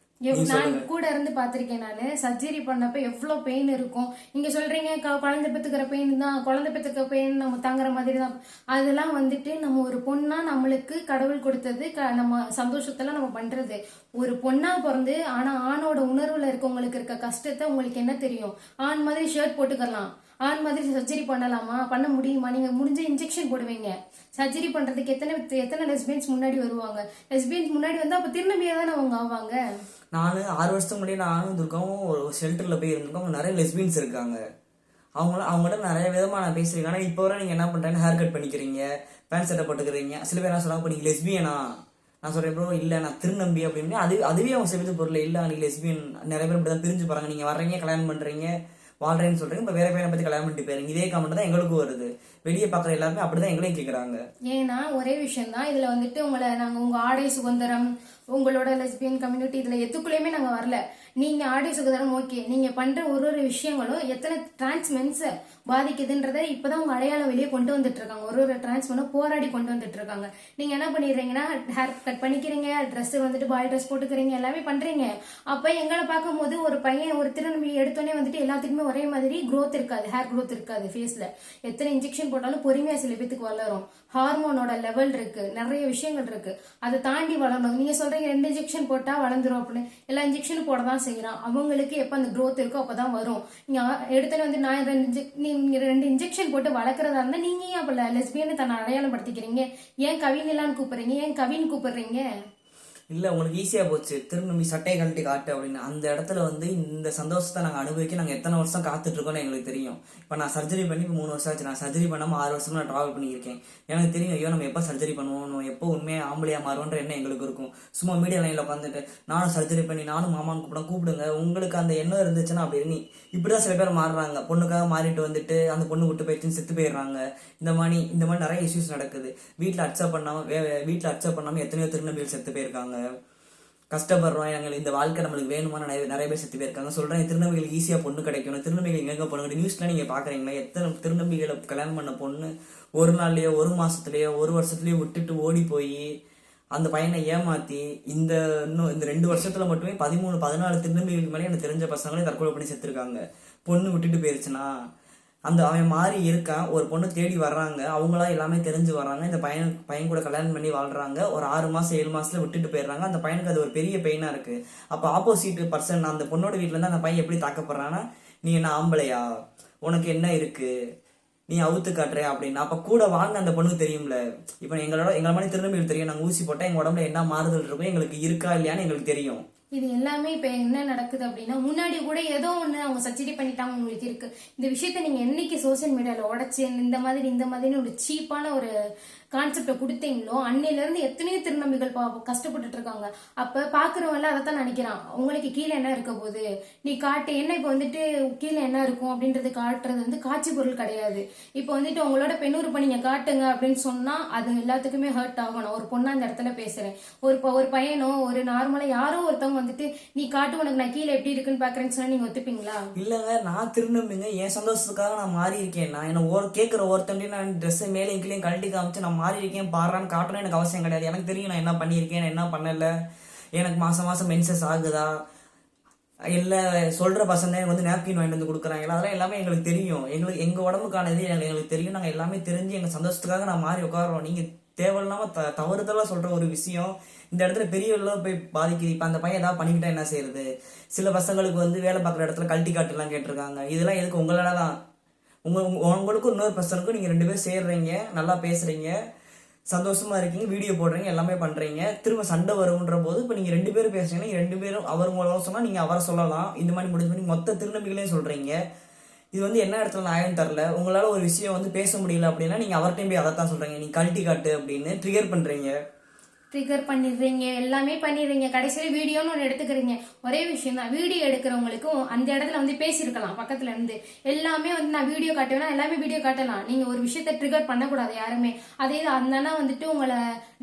நான் கூட இருந்து பாத்திருக்கேன். நானு சர்ஜரி பண்ணப்ப எவ்வளவு பெயின் இருக்கும். நீங்க சொல்றீங்க குழந்தை பெத்துக்கிற பெயின் தான், குழந்தை பெத்துக்கிற பெயின் நம்ம தாங்குற மாதிரி தான். அதெல்லாம் வந்துட்டு நம்ம ஒரு பொண்ணா நம்மளுக்கு கடவுள் கொடுத்தது, நம்ம சந்தோஷத்துல நம்ம பண்றது. ஒரு பொண்ணா பிறந்து ஆனா ஆணோட உணர்வுல இருக்கவங்களுக்கு இருக்க கஷ்டத்தை உங்களுக்கு என்ன தெரியும்? ஆண் மாதிரி ஷர்ட் போட்டுக்கலாம், ஆண் மாதிரி சர்ஜரி பண்ணலாமா? பண்ண முடியுமா? நீங்க முடிஞ்ச இன்ஜெக்ஷன் போடுவீங்க. சர்ஜரி பண்றதுக்கு எத்தனை லெஸ்பியன்ஸ் முன்னாடி வருவாங்க. லெஸ்பியன்ஸ் முன்னாடி வந்து அப்ப திருநம்பியா தானே அவங்க ஆவாங்க. நானு 6 வருஷத்துக்கு முன்னாடி நானும் இருந்திருக்கோம், ஒரு ஷெல்டர்ல போய் இருந்திருக்கோம். நிறைய லெஸ்பியன்ஸ் இருக்காங்க. அவங்கள்ட்ட நிறைய விதமா நான் பேசிருக்கேன். ஆனா இப்போ வரை நீங்க என்ன பண்றீங்க? ஹேர் கட் பண்ணிக்கிறீங்க, பேண்ட் சட்டை போட்டுக்கிறீங்க. சில பேர் என்ன சொல்லுவாங்க, நீங்க லெஸ்பியனா? நான் சொல்றேன் ப்ரோ இல்ல நான் திருநம்பி அப்படின்னு. அதுவே அவங்க செவித்து பொருள் இல்ல, நீங்க லெஸ்பியன். நிறைய பேர் இப்படிதான் பிரிஞ்சு போறாங்க. நீங்க வர்றீங்க, கல்யாணம் பண்றீங்க, வாழ்றேன்னு சொல்றீங்க, இப்ப வேற பையனை பத்தி கல்யாணம் பண்ணிட்டு போயிருங்க. இதே கமெண்ட் தான் எங்களுக்கும் வருது. வெளியே பாக்குற எல்லாருமே அப்படிதான் எங்களையும் கேக்குறாங்க. ஏன்னா ஒரே விஷயம் தான் இதுல வந்துட்டு நாங்க உங்க ஆடை சுதந்திரம், உங்களோட லெஸ்பியன் கம்யூனிட்டி இதுல எதுக்குள்ளயுமே நாங்க வரல. நீங்க ஆடை சுதந்திரம் ஓகே, நீங்க பண்ற ஒரு விஷயங்களும் எத்தனை டிரான்ஸ்மென்ஸ் பாதிக்குதுன்றதை இப்பதான் உங்க அடையாளம் வெளியே கொண்டு வந்துட்டு இருக்காங்க. ஒரு டிரான்ஸ்மென்னும் போராடி கொண்டு வந்துட்டு இருக்காங்க. நீங்க என்ன பண்ணிடுறீங்கன்னா ஹேர் கட் பண்ணிக்கிறீங்க, ட்ரெஸ் வந்துட்டு பாய் ட்ரெஸ் போட்டுக்கிறீங்க, எல்லாமே பண்றீங்க. அப்ப எங்களை பார்க்கும் போது ஒரு பையன் ஒரு திருநம்பி எடுத்தோடனே வந்துட்டு எல்லாத்துக்குமே ஒரே மாதிரி growth இருக்காது, ஹேர் growth இருக்காது ஃபேஸ்ல. எத்தனை இன்ஜெக்ஷன் போட்டாலும் பொறுமையா சில பேத்துக்கு வளரும். ஹார்மோனோட லெவல் இருக்கு, நிறைய விஷயங்கள் இருக்கு, அதை தாண்டி வளரணும். நீங்க சொல்றீங்க 2 இன்ஜெக்ஷன் போட்டா வளர்ந்துரும் அப்படின்னு. எல்லா இன்ஜெக்ஷனும் போட தான் செய்யறான். அவங்களுக்கு எப்ப அந்த growth இருக்கோ அப்பதான் வரும். நீங்க எடுத்தோன்னு வந்து நான் 2 இன்ஜெக்ஷன் போட்டு வளர்க்கறதா இருந்தா நீங்க ஏன் அப்ப லெஸ்பியன் தன்னை அடையாளம் படுத்திக்கிறீங்க? ஏன் கவின் எல்லாம் கூப்பிடுறீங்க? ஏன் கவின் கூப்பிடுறீங்க? இல்ல உங்களுக்கு ஈஸியா போச்சு, திருநம்பி சட்டையை கழட்டி காட்டு அப்படின்னு. அந்த இடத்துல வந்து இந்த சந்தோஷத்தை நாங்க அனுபவிக்க நாங்க எத்தனை வருஷம் காத்துட்டு இருக்கோம்னு எங்களுக்கு தெரியும். இப்ப நான் சர்ஜரி பண்ணி இப்போ 3 வருஷம் ஆச்சு. நான் சர்ஜரி பண்ணாம 6 வருஷமா நான் டிராவல் பண்ணியிருக்கேன். எனக்கு தெரியும், ஐயோ நம்ம எப்ப சர்ஜரி பண்ணுவோம், நம்ம எப்போ உண்மையா ஆம்பளையா மாறுவோன்ற எண்ணம் எங்களுக்கு இருக்கும். சும்மா மீடியா லைன்ல உட்காந்துட்டு நானும் சர்ஜரி பண்ணி நானும் மாமான்னு கூப்பிடுங்க. உங்களுக்கு அந்த எண்ணம் இருந்துச்சுன்னா அப்படி இப்படிதான் சில பேர் மாறுறாங்க. பொண்ணுக்காக மாறிட்டு வந்துட்டு அந்த பொண்ணு விட்டு போயிடுச்சுன்னு செத்து போயிடுறாங்க. இந்த மாதிரி நிறைய இஷ்யூஸ் நடக்குது. வீட்டுல அக்செப்ட் பண்ணாம எத்தனையோ திருநம்பிகள் செத்து போயிருக்காங்க. கஷ்டப்படுறோம், எங்களுக்கு இந்த வாழ்க்கை நம்மளுக்கு வேணுமா நிறைய பேர் செத்து போயிருக்காங்க. சொல்றேன் திருநம்பிகளுக்கு ஈஸியா பொண்ணு கிடைக்கணும், திருநம்பிகள் எங்க பொண்ணு நியூஸ்ல நீங்க பாக்குறீங்களா? எத்தனை திருநம்பிகளை கல்யாணம் பண்ண பொண்ணு ஒரு நாள்லயோ 1 மாசத்துலயோ 1 வருஷத்துலயோ விட்டுட்டு ஓடி போய் அந்த பையனை ஏமாத்தி இந்த 2 வருஷத்துல மட்டுமே 13-14 திருநம்பிகளுக்கு மேலே எனக்கு தெரிஞ்ச பசங்களே தற்கொலை பண்ணி செத்துருக்காங்க. பொண்ணு விட்டுட்டு போயிருச்சுன்னா அவன் மாறி இருக்கான். ஒரு பொண்ணு தேடி வர்றாங்க, அவங்களா எல்லாமே தெரிஞ்சு வர்றாங்க. இந்த பையன் கூட கல்யாணம் பண்ணி வாழ்றாங்க. ஒரு 6 மாசம் 7 மாசத்துல விட்டுட்டு போயிடுறாங்க. அந்த பையனுக்கு அது ஒரு பெரிய பெயினா இருக்கு. அப்ப ஆப்போசிட் பர்சன் அந்த பொண்ணோட வீட்டுல இருந்து அந்த பையன் எப்படி தாக்கப்படுறான்னா, நீ என்ன ஆம்பளையா, உனக்கு என்ன இருக்கு, நீ அவுத்து காட்டுற அப்படின்னு. அப்ப கூட வாழ்ந்த அந்த பொண்ணுக்கு தெரியும்ல. இப்ப எங்களை மாதிரி திருநம்பிகள் தெரியும், நாங்க ஊசி போட்டா எங்க உடம்புல என்ன மாறுதல் இருக்கும், எங்களுக்கு இருக்கா இல்லையான்னு எங்களுக்கு தெரியும். இது எல்லாமே இப்ப என்ன நடக்குது அப்படின்னா, முன்னாடி கூட ஏதோ ஒண்ணு அவங்க சர்ஜரி பண்ணிட்டாங்க உங்களுக்கு இருக்கு. இந்த விஷயத்த நீங்க என்னைக்கு சோசியல் மீடியால உடைச்சு இந்த மாதிரி ஒரு சீப்பான ஒரு கான்செப்டை கொடுத்தீங்களோ அன்னையில இருந்து எத்தனையோ திருநம்பிகள் கஷ்டப்பட்டுட்டு இருக்காங்க. அப்ப பாக்குறவங்க அதைத்தான் நினைக்கிறான், உங்களுக்கு கீழே என்ன இருக்க போகுது, நீ காட்டு என்ன. இப்ப வந்துட்டு கீழே என்ன இருக்கும் அப்படின்றது காட்டுறது வந்து காட்சி பொருள் கிடையாது. இப்ப வந்துட்டு உங்களோட பெண்ணுறுப்ப நீங்க காட்டுங்க அப்படின்னு சொன்னா அது எல்லாத்துக்குமே ஹர்ட் ஆகணும். ஒரு பொண்ணா அந்த இடத்துல பேசுறேன், ஒரு பையனோ ஒரு நார்மலா யாரோ ஒருத்தவங்க வந்துட்டு நீ காட்டு உனக்கு நான் கீழே எப்படி இருக்குன்னு பாக்குறேன்னு சொன்னா நீங்க ஒத்துப்பீங்களா? இல்லங்க, நான் திருநம்பிங்க என் சந்தோஷத்துக்காக நான் மாறி இருக்கேன். நான் என்ன கேட்கிற ஒருத்தன் நான் ட்ரெஸ் மேலே கீழே கழட்டி காமிச்சு நான் மாறி இருக்கேன் பாடுறான்னு காட்டணும் எனக்கு அவசியம் கிடையாது. எனக்கு தெரியும் நான் என்ன பண்ணியிருக்கேன், என்ன பண்ணல, எனக்கு மாசம் மென்சஸ் ஆகுதா இல்ல, சொல்ற பசங்க வந்து நாப்கின் வாங்கிட்டு வந்து கொடுக்குறாங்களா, அதெல்லாம் எல்லாமே எங்களுக்கு தெரியும். எங்க உடம்புக்கானது எங்களுக்கு தெரியும். நாங்க எல்லாமே தெரிஞ்சு எங்க சந்தோஷத்துக்காக நான் மாறி உட்காரோம். நீங்க தேவையில்லாம தவறுதலா சொல்ற ஒரு விஷயம் இந்த இடத்துல பெரிய அளவுல போய் பாதிக்குது. இப்ப அந்த பையன் ஏதாவது பண்ணிக்கிட்டா என்ன செய்யறது? சில பசங்களுக்கு வந்து வேலை பார்க்குற இடத்துல கழட்டி காட்டுலாம் கேட்டிருக்காங்க. இதெல்லாம் எதுக்கு? உங்களால தான். உங்களுக்கும் இன்னொரு பர்சனுக்கும் நீங்க 2 பேரும் சேர்றீங்க, நல்லா பேசுறீங்க, சந்தோஷமா இருக்கீங்க, வீடியோ போடுறீங்க, எல்லாமே பண்றீங்க. திரும்ப சண்டை வரும்ன்ற போது இப்ப நீங்க 2 பேரும் பேசுறீங்கன்னா 2 பேரும் அவர் மூலம் சொன்னா நீங்க அவரை சொல்லலாம். இந்த மாதிரி முடிஞ்சு பண்ணி மொத்த திருநம்பிகளையும் சொல்றீங்க. இது வந்து என்ன இடத்துல நியாயம் தரல. உங்களால ஒரு விஷயம் வந்து பேச முடியல அப்படின்னா நீங்க அவர்கிட்டயும் போய் அதைத்தான் சொல்றீங்க. நீ கழட்டி காட்டு அப்படின்னு ட்ரிகர் பண்றீங்க. ட்ரிகர் பண்ணிடுறீங்க, எல்லாமே பண்ணிடுறீங்க. கடைசியில் வீடியோன்னு ஒன்று எடுத்துக்கிறீங்க. ஒரே விஷயம் தான், வீடியோ எடுக்கிறவங்களுக்கும் அந்த இடத்துல வந்து பேசியிருக்கலாம் பக்கத்துல இருந்து. எல்லாமே வந்து நான் வீடியோ காட்டுவேன்னா எல்லாமே வீடியோ காட்டலாம். நீங்க ஒரு விஷயத்த ட்ரிகர் பண்ணக்கூடாது யாருமே. அதே இது அந்த அண்ணா வந்துட்டு உங்களை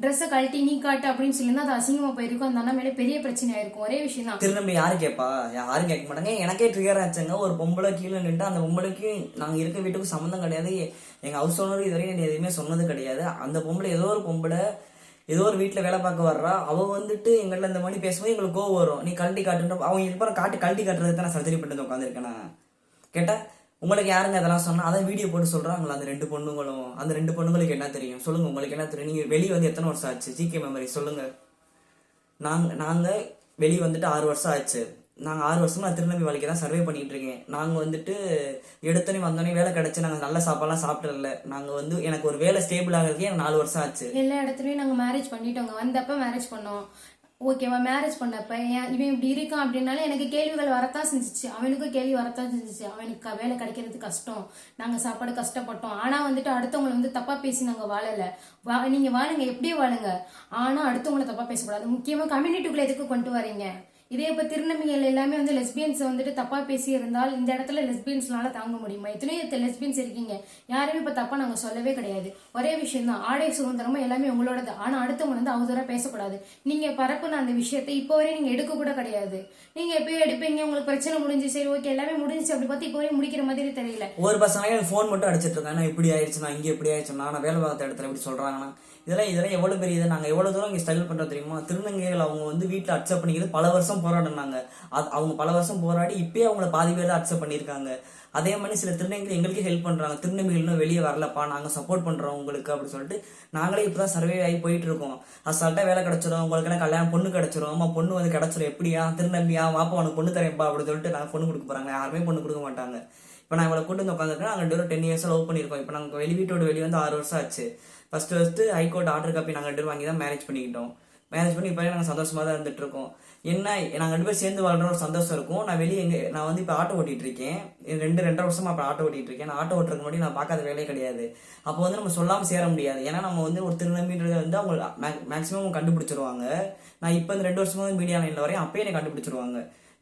ட்ரெஸ்ஸை கழட்டி நீ காட்டு அப்படின்னு சொல்லியிருந்தா அது அசிங்கமா போயிருக்கும். அந்த அண்ணா மேலே பெரிய பிரச்சனை ஆயிருக்கும். ஒரே விஷயம் தான். திருநம்பி யாரு கேட்பா? யாரும் கேட்க மாட்டாங்க. எனக்கே ட்ரிகர் ஆச்சுங்க. ஒரு பொம்பளை கீழே நின்று அந்த பொம்பளைக்கு நாங்க இருக்க வீட்டுக்கு சம்மந்தம் கிடையாது. எங்க ஹவுஸ் ஓனர் இதுவரையும் எதுவுமே சொன்னது கிடையாது. அந்த பொம்பளை ஏதோ ஒரு பொம்பளை ஏதோ ஒரு வீட்டுல வேலை பார்க்க வர்றா. அவ வந்துட்டு எங்கள்ட்ட இந்த மாதிரி பேசும்போது எங்களுக்கு கோவம் வரும். நீ கழட்டி காட்டுன்ற அவங்க இதுக்கப்புறம் கழட்டி காட்டுறதுக்கு நான் சர்ஜரி பண்ணிட்டு உட்காந்துருக்கேனா கேட்டா உங்களுக்கு யாருங்க அதெல்லாம் சொன்னா? அதான் வீடியோ போட்டு சொல்றாங்களா அந்த 2 பொண்ணுங்களும். அந்த 2 பொண்ணுங்களுக்கு என்ன தெரியும் சொல்லுங்க? உங்களுக்கு என்ன தெரியும்? நீங்க வெளியே வந்து எத்தனை வருஷம் ஆச்சு? ஜிகே மெமரி சொல்லுங்க. நாங்க வெளியே வந்துட்டு 6 வருஷம் ஆச்சு. நாங்க 6 வருஷமா திருநம்பி வாழ்க்கை தான் சர்வே பண்ணிட்டு இருக்கேன். நாங்க வந்துட்டு எடுத்தோடனே வந்தோடனே வேலை கிடைச்சு நாங்க நல்ல சாப்பாடுலாம் சாப்பிடல. நாங்க வந்து எனக்கு ஒரு வேலை ஸ்டேபிள் ஆகிறதுக்கே எனக்கு 4 வருஷம் ஆச்சு. எல்லா இடத்துலயும் நாங்க மேரேஜ் பண்ணிட்டோங்க. வந்தப்ப மேரேஜ் பண்ணோம், ஓகேவா? மேரேஜ் பண்ணப்ப இவன் இப்படி இருக்கான் அப்படின்னால எனக்கு கேள்விகள் வரத்தான் செஞ்சிச்சு, அவனுக்கும் கேள்வி வரத்தான் செஞ்சிச்சு. அவனுக்கு வேலை கிடைக்கிறது கஷ்டம், நாங்க சாப்பாடு கஷ்டப்பட்டோம். ஆனா வந்துட்டு அடுத்தவங்களை வந்து தப்பா பேசி நாங்க வாழல. நீங்க வாழுங்க, எப்படியே வாழுங்க, ஆனா அடுத்தவங்களை தப்பா பேசக்கூடாது. முக்கியமா கம்யூனிட்டிக்குள்ள எதுக்கு கொண்டு வரீங்க? இதே இப்ப திருநம்பிகள் எல்லாமே வந்து லெஸ்பியன்ஸ் வந்துட்டு தப்பா பேசி இருந்தால் இந்த இடத்துல லெஸ்பியன்ஸ்னால தாங்க முடியுமா? எத்தனையோ லெஸ்பியன்ஸ் இருக்கீங்க, யாருமே இப்ப தப்பா நாங்க சொல்லவே கிடையாது. ஒரே விஷயம் தான், ஆடை சுதந்திரமா எல்லாமே உங்களோடது. ஆனா அடுத்தவங்க வந்து அவதூறா பேசக்கூடாது. நீங்க பரப்புன அந்த விஷயத்தை இப்போ வரையும் நீங்க எடுக்க கூட கிடையாது. நீங்க எப்பயும் எடுப்பீங்க, உங்களுக்கு பிரச்சனை முடிஞ்சு, சரி ஓகே எல்லாமே முடிஞ்சிச்சு அப்படி பார்த்து இப்போ வரையும் முடிக்கிற மாதிரி தெரியல. ஒரு பசங்க போன் மட்டும் அடிச்சிட்டு இருக்காங்க. இப்படி ஆயிடுச்சுன்னா இங்க இப்படி ஆயிடுச்சுன்னா நான் வேலை பார்த்த இடத்துல இப்படி சொல்றாங்கன்னா இதெல்லாம் எவ்வளவு பெரிய இது. நாங்க எவ்வளவு தூரம் இங்க ஸ்ட்ரகிள் பண்றோம் தெரியுமா? திருநங்கைகள் அவங்க வந்து வீட்டுல அக்செப்ட் பண்ணிக்கிறது பல வருஷம் போராடினாங்க. அவங்க பல வருஷம் போராடி இப்பயே அவங்கள பாதி பேர் தான் அக்செப்ட் பண்ணியிருக்காங்க. அதே மாதிரி சில திருநங்கைகள் எங்களுக்கே ஹெல்ப் பண்றாங்க. திருநங்கைகள் இன்னும் வெளியே வரலப்பா, நாங்க சப்போர்ட் பண்றோம் உங்களுக்கு அப்படின்னு சொல்லிட்டு நாங்களே இப்பதான் சர்வே ஆகி போயிட்டு இருக்கோம். அசால்ட்டா வேலை கிடைச்சிடும், உங்களுக்கு என்ன கல்யாணம் பொண்ணு கிடைச்சிரும், ஆமா பொண்ணு வந்து கிடைச்சிரும், எப்படியா திருநம்பியா வாப்பா உனக்கு பொண்ணு தரேன்ப்பா அப்படின்னு சொல்லிட்டு நாங்க பொண்ணு கொடுக்க போறாங்க. யாருமே பொண்ணு கொடுக்க மாட்டாங்க. இப்போ நான் இவளை கூட்டு வந்து உட்காந்துருக்கேன். நாங்கள் 2 பேரும் 10 இயர்ஸ் லவ் பண்ணியிருக்கோம். இப்போ நாங்கள் வீட்டோட வெளியே வந்து 6 வருஷம் ஆச்சு. ஃபர்ஸ்ட் ஹைகோர்ட் ஆர்டர் காப்பி நாங்கள் 2 பேரும் வாங்கி தான் மேரேஜ் பண்ணிக்கிட்டோம். மேரேஜ் பண்ணி இப்போ நாங்கள் சந்தோஷமா தான் இருந்துட்டு இருக்கோம். என்ன நாங்கள் 2 பேரும் சேர்ந்து வாழ்ற ஒரு சந்தோஷம் இருக்கும். நான் வந்து இப்போ ஆட்டோ ஓட்டிட்டு இருக்கேன். 2.5 வருஷமா இப்போ ஆட்டோ ஓட்டிட்டு இருக்கேன். நான் ஆட்டோ ஓட்டுறதுக்கு முன்னாடி நான் பார்க்காத வேலையே கிடையாது. அப்போ வந்து நம்ம சொல்லாமல் சேர முடியாது. ஏன்னா நம்ம வந்து ஒரு திருநம்பின்றது வந்து அவங்க மேக்ஸிமம் கண்டுபிடிச்சிருவாங்க. நான் இப்போ இந்த 2 வருஷமா மீடியா லைன்ல வரையும் அப்பயே என்னை கண்டுபிடிச்சிருவாங்க.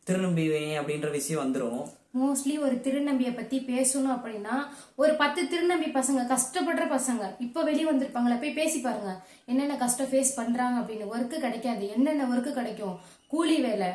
திருநம்பி அப்படின்ற விஷயம் வந்துடும். மோஸ்ட்லி ஒரு திருநம்பியை பத்தி பேசணும் அப்படின்னா ஒரு 10 திருநம்பி பசங்க, கஷ்டப்படுற பசங்க இப்ப வெளியே வந்திருப்பாங்களா, போய் பேசி பாருங்க என்னென்ன கஷ்டம் ஃபேஸ் பண்றாங்க அப்படின்னு. ஒர்க்கு கிடைக்காது. என்னென்ன ஒர்க்கு கிடைக்கும்? கூலி வேலை,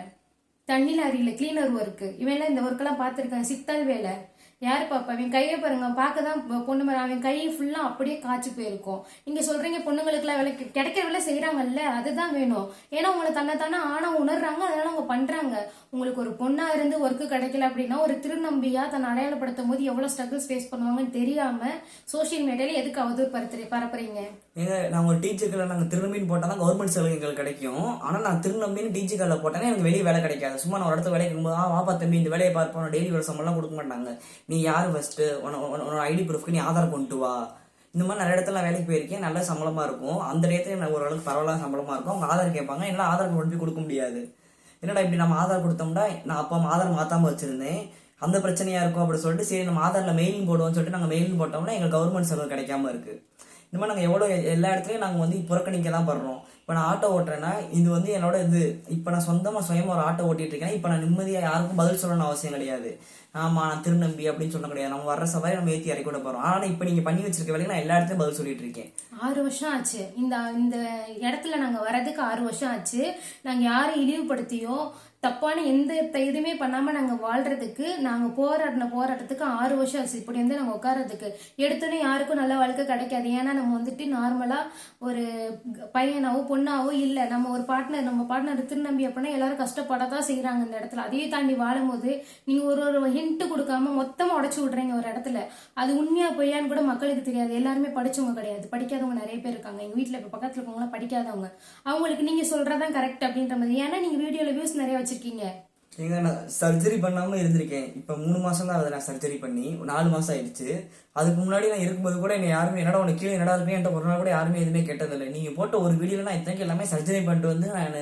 தண்ணி லாரியில கிளீனர் ஒர்க்கு, இவெல்லாம் இந்த ஒர்க்கெல்லாம் பார்த்துருக்காங்க. சித்தாள் வேலை யாரு பாப்பா? அவன் கையை பாருங்க, பார்க்கதான் பொண்ணு மாதிரி, அவன் கை ஃபுல்லா அப்படியே காய்ச்சி போயிருக்கும். நீங்க சொல்றீங்க பொண்ணுங்களுக்குலாம் வேலை கிடைக்கிற வேலை செய்யறாங்கல்ல, அதுதான் வேணும். ஏன்னா உங்களை தன்னைத்தானே ஆனா உணர்றாங்க, அதனால அவங்க பண்றாங்க. உங்களுக்கு ஒரு பொண்ணா இருந்து ஒர்க்கு கிடைக்கல அப்படின்னா ஒரு திருநம்பியா தன்னை அடையாளப்படுத்தும் போது எவ்வளவு ஸ்ட்ரகிள்ஸ் ஃபேஸ் பண்ணுவாங்கன்னு தெரியாம சோசியல் மீடியால எதுக்கு அவதூறு பரப்புறீங்க? ஏங்க நாங்கள் ஒரு டீச்சர்களை நாங்கள் திருநம்பின்னு போட்டால் தான் கவர்மெண்ட் சலுகைகள் கிடைக்கும். ஆனால் நான் திருநம்பின்னு டீச்சர்களை போட்டேன்னா எனக்கு வெளியே வேலை கிடைக்காது. சும்மா நான் ஒரு இடத்துல வேலைக்கு இருக்கும்போது வாப்பா தம்பி இந்த வேலையை பார்ப்போம், டெய்லி வேலை சம்பளம்லாம் கொடுக்க மாட்டாங்க. நீ யார் ஃபர்ஸ்ட், உன்னோட ஐடி ப்ரூஃப்க்கு நீ ஆதார் கொண்டு வா. இந்த மாதிரி நிறைய இடத்துல வேலைக்கு போயிருக்கேன். நல்ல சம்பளமா இருக்கும். அந்த இடத்துல நான் ஓரளவுக்கு பரவாயில்ல சம்பளமா இருக்கும். அவங்க ஆதார் கேட்பாங்க. என்னால் ஆதார் கொண்டு போய் கொடுக்க முடியாது. என்னடா இப்படி நம்ம ஆதார் கொடுத்தோம்னா, நான் அப்போ ஆதார் மாத்தாம வச்சிருந்தேன், அந்த பிரச்சனையா இருக்கும் அப்படின்னு சொல்லிட்டு சரி நம்ம ஆதார்ல மெயில் போடுவோம்னு சொல்லிட்டு நாங்கள் மெயில் போட்டோம்னா எங்களுக்கு கவர்மெண்ட் சர்வர் கிடைக்காம இருக்கு. இந்த மாதிரி நாங்கள் எவ்வளோ எல்லா இடத்துலையும் நாங்கள் வந்து புறக்கணிக்க தான் படுறோம். இப்போ நான் ஆட்டோ ஓட்டுறேன்னா இது வந்து என்னோட இது. இப்போ நான் சுயமா ஒரு ஆட்டோ ஓட்டிட்டு இருக்கேன். இப்போ நான் நிம்மதியாக யாருக்கும் பதில் சொல்லணும்னு அவசியம் கிடையாது. ஆமா நான் திருநம்பி அப்படின்னு சொல்ல கிடையாது. நம்ம வர்ற சவாரி நம்ம ஏற்றி இறக்கி விட போறோம். ஆனால் இப்போ நீங்க பண்ணி வச்சிருக்க வேலைக்கு நான் எல்லா இடத்துலையும் பதில் சொல்லிட்டு இருக்கேன். 6 வருஷம் ஆச்சு இந்த இடத்துல நாங்க வர்றதுக்கு 6 வருஷம் ஆச்சு. நாங்க யாரும் இழிவுபடுத்தியோ தப்பான எந்த இதுவுமே பண்ணாம நாங்க வாழ்றதுக்கு நாங்க போராட்டத்துக்கு 6 வருஷம் ஆச்சு. இப்படி வந்து நாங்க உட்கார்றதுக்கு எடுத்தோன்னே யாருக்கும் நல்ல வாழ்க்கை கிடைக்காது. ஏன்னா நம்ம வந்துட்டு நார்மலா ஒரு பையனாவோ பொண்ணாவோ இல்ல, நம்ம ஒரு நம்ம பார்ட்னர் திருநம்பி அப்படின்னா எல்லாரும் கஷ்டப்படதான் செய்யறாங்க இந்த இடத்துல. அதையும் தாண்டி வாழும்போது நீங்க ஒரு ஹிண்ட் கொடுக்காம மொத்தமா உடைச்சு விடுறீங்க ஒரு இடத்துல. அது உண்மையா பொய்யான்னு கூட மக்களுக்கு தெரியாது. எல்லாருமே படிச்சவங்க கிடையாது, படிக்காதவங்க நிறைய பேர் இருக்காங்க. எங்க வீட்டுல இப்ப பக்கத்துல இருக்கவங்க படிக்காதவங்க. அவங்களுக்கு நீங்க சொல்றதான் கரெக்ட் அப்படின்ற மாதிரி. ஏன்னா நீங்க வீடியோல வியூஸ் நிறைய வச்சிருக்கீங்க. ஏங்க நான் சர்ஜரி பண்ணாம இருந்திருக்கேன். இப்ப 3 மாசம் தான் ஆகுது நான் சர்ஜரி பண்ணி, 4 மாசம் ஆயிடுச்சு. அதுக்கு முன்னாடி நான் இருக்கும்போது கூட என்ன யாருமே என்னடா உனக்கு கீழே என்னடா இருக்கு என்கிட்ட ஒரு நாள் கூட யாருமே எதுவுமே கேட்டதில்லை. நீங்க போட்ட ஒரு வீடியோல நான் இத்தனைக்கு எல்லாமே சர்ஜரி பண்ணிட்டு வந்து நான்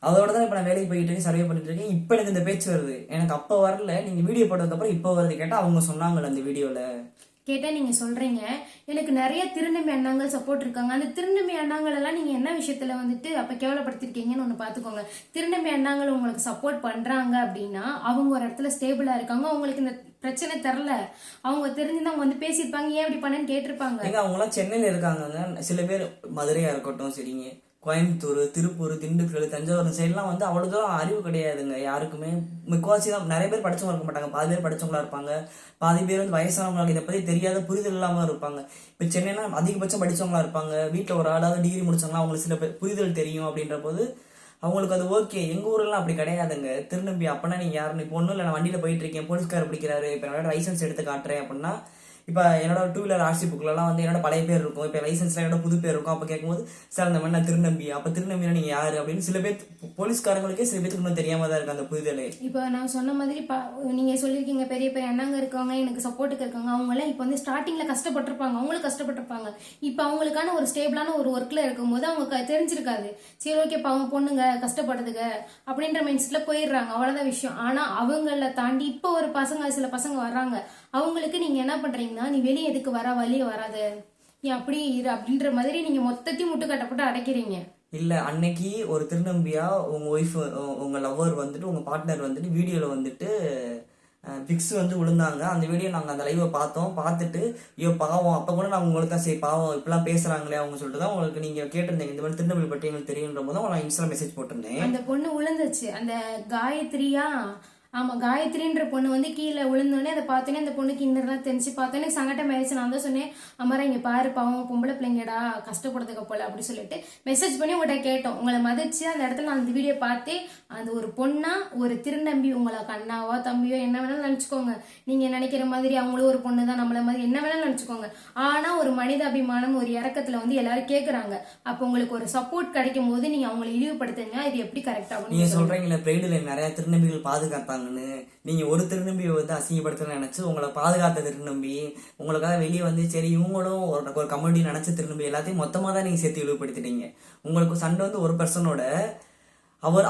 அதோட தான் இப்ப நான் வேலைக்கு போயிட்டு இருக்கேன், சர்வே பண்ணிட்டு இருக்கேன். இப்ப எனக்கு இந்த பேச்சு வருது. எனக்கு அப்ப வரல, நீங்க வீடியோ போட்டதுக்கு அப்புறம் இப்ப வருது. கேட்டா அவங்க சொன்னாங்கல்ல அந்த வீடியோல கேட்டா நீங்க சொல்றீங்க எனக்கு நிறைய திருநம்பி அண்ணாங்கள் சப்போர்ட் இருக்காங்க. அந்த திருநம்பி அண்ணாங்கள் எல்லாம் நீங்க என்ன விஷயத்துல வந்துட்டு அப்ப கேவலப்படுத்திருக்கீங்கன்னு ஒண்ணு பாத்துக்கோங்க. திருநம்பி அண்ணாங்கள் உங்களுக்கு சப்போர்ட் பண்றாங்க அப்படின்னா அவங்க ஒரு இடத்துல ஸ்டேபிளா இருக்காங்க. அவங்களுக்கு இந்த பிரச்சனை தெரியல, அவங்க தெரிஞ்சுதான் அவங்க வந்து பேசியிருப்பாங்க. ஏன் இப்படி பண்ணன்னு கேட்டிருப்பாங்க. அவங்க எல்லாம் சென்னையில இருக்காங்க. சில பேர் மதுரையா இருக்கட்டும், சரிங்க, கோயம்புத்தூர், திருப்பூர், திண்டுக்கல், தஞ்சாவூர் சைட்லாம் வந்து அவ்வளவு தூரம் அறிவு கிடையாதுங்க யாருக்குமே. முக்கால்வாசி தான், நிறைய பேர் படிச்சவங்க இருக்க மாட்டாங்க, பாதி பேர் படிச்சவங்களா இருப்பாங்க, பாதி பேர் வந்து வயசானவங்களுக்கு இதை பத்தி தெரியாத புரிதல் இல்லாம இருப்பாங்க. இப்ப சென்னைனா அதிகபட்சம் படிச்சவங்களா இருப்பாங்க, வீட்டுல ஒரு ஆளாவது டிகிரி முடிச்சவங்களா அவங்களுக்கு சில பேர் புரிதல் தெரியும். அப்படின்ற போது அவங்களுக்கு அது ஓகே. எங்க ஊர்லாம் அப்படி கிடையாதுங்க. திருநம்பி அப்பனா நீங்க யாருன்னு இப்போ ஒன்றும் இல்லை, நான் வண்டியில போயிட்டு இருக்கேன், போலீஸ்கார் பிடிக்கிறாரு, இப்போ என்னோட லைசன்ஸ் எடுத்து காட்டுறேன் அப்படின்னா இப்போ என்னோட 2 வீலர் ஆர்சி புக்லலாம் வந்து என்னோட பழைய பேர் இருக்கும், இப்போ லைசன்ஸ்ல என்னோட புது பேர் இருக்கும். அப்போ கேட்கும்போது சார் அந்த மாதிரி நான் திருநம்பி, அப்போ திருநம்பினா நீங்க யாரு அப்படின்னு சில பேர் போலீஸ்காரங்களுக்கே சில பேருக்கு இன்னும் தெரியாம தான் இருக்கு அந்த புரிதலே. இப்போ நான் சொன்ன மாதிரி நீங்க சொல்லியிருக்கீங்க பெரிய பெரிய அண்ணாங்க இருக்காங்க, எனக்கு சப்போர்ட்டுக்கு இருக்காங்க. அவங்க எல்லாம் இப்போ வந்து ஸ்டார்டிங்ல கஷ்டப்பட்டிருப்பாங்க, அவங்களும் கஷ்டப்பட்டிருப்பாங்க. இப்போ அவங்களுக்கான ஒரு ஸ்டேபிளான ஒரு ஒர்க்ல இருக்கும்போது அவங்க தெரிஞ்சிருக்காது. சரி ஓகே இப்போ அவங்க பொண்ணுங்க கஷ்டப்படுதுங்க அப்படின்ற மைண்ட் செட்ல போயிடுறாங்க, அவ்வளவுதான் விஷயம். ஆனா அவங்கள தாண்டி இப்போ ஒரு சில பசங்க வர்றாங்க. அவங்களுக்கு நீங்க என்ன பண்றீங்கன்னா, நீ வெளியே எதுக்கு வெளியே வராது, நீ அப்படி இரு அப்படின்ற மாதிரி நீங்க மொத்தத்தையும் முட்டுக்கட்டப்பட்டு அடைக்கிறீங்க. இல்ல அன்னைக்கு ஒரு திருநம்பியா உங்க ஒய்ஃப், உங்க லவ்வர் வந்துட்டு, உங்க பார்ட்னர் வந்துட்டு வீடியோல வந்துட்டு பிக்ஸ் வந்து விழுந்தாங்க. அந்த வீடியோ நாங்க அந்த லைவை பார்த்தோம். பார்த்துட்டு ஐயோ பாவம், அப்ப கூட நான் உங்களுக்கு தான் சரி பாவம் இப்பெல்லாம் பேசுறாங்களே அவங்க சொல்லிட்டு தான் உங்களுக்கு நீங்க கேட்டிருந்தீங்க இந்த மாதிரி திருநெல்வேலி பற்றி எங்களுக்கு தெரியுன்ற போது நான் இன்ஸ்டா மெசேஜ் போட்டிருந்தேன். அந்த பொண்ணு விழுந்துச்சு, அந்த காயத்ரியா, ஆமா காயத்ரின்ற பொண்ணு வந்து கீழே விழுந்தோடனே அதை பார்த்தோன்னே அந்த பொண்ணுக்கு இன்னும் தெரிஞ்சு பார்த்தோன்னே சங்கடம் ஆயிடுச்சு. நான் தான் சொன்னேன், அம்மாரா இங்க பாரு பாவம் பொம்பளை பிள்ளைங்கடா கஷ்டப்படுறதுக்கு போல அப்படி சொல்லிட்டு மெசேஜ் பண்ணி உங்கள்கிட்ட கேட்டோம். உங்களை மதிச்சு அந்த இடத்துல நான் அந்த வீடியோ பார்த்து அந்த ஒரு பொண்ணா ஒரு திருநம்பி, உங்களுக்கு அண்ணாவோ தம்பியோ என்ன வேணாலும் நினைச்சுக்கோங்க. நீங்க நினைக்கிற மாதிரி அவங்களும் ஒரு பொண்ணு தான், நம்மள மாதிரி என்ன வேணாலும் நினைச்சுக்கோங்க. ஆனா ஒரு மனித அபிமானம் ஒரு இறக்கத்துல வந்து எல்லாரும் கேக்குறாங்க. அப்ப உங்களுக்கு ஒரு சப்போர்ட் கிடைக்கும் போது நீங்க அவங்களை இழிவுபடுத்துங்க, இது எப்படி கரெக்ட் ஆகும்? நீங்க சொல்றீங்களா பிரைடுல நிறைய திருநம்பிகள் பாதுகாப்பாங்க, நீங்க ஒரு திருநம்பியை வந்து அசிங்கப்படுத்த நினைச்சு உங்களை பாதுகாத்த திருநம்பி, உங்களுக்காக வெளியே வந்து சரி இவங்களும் ஒரு கம்யூனிட்டி நினைச்ச திருநம்பி எல்லாத்தையும் மொத்தமா தான் நீங்க சேர்த்து இழிவுபடுத்திட்டீங்க. உங்களுக்கு சண்டை வந்து ஒரு பர்சனோட,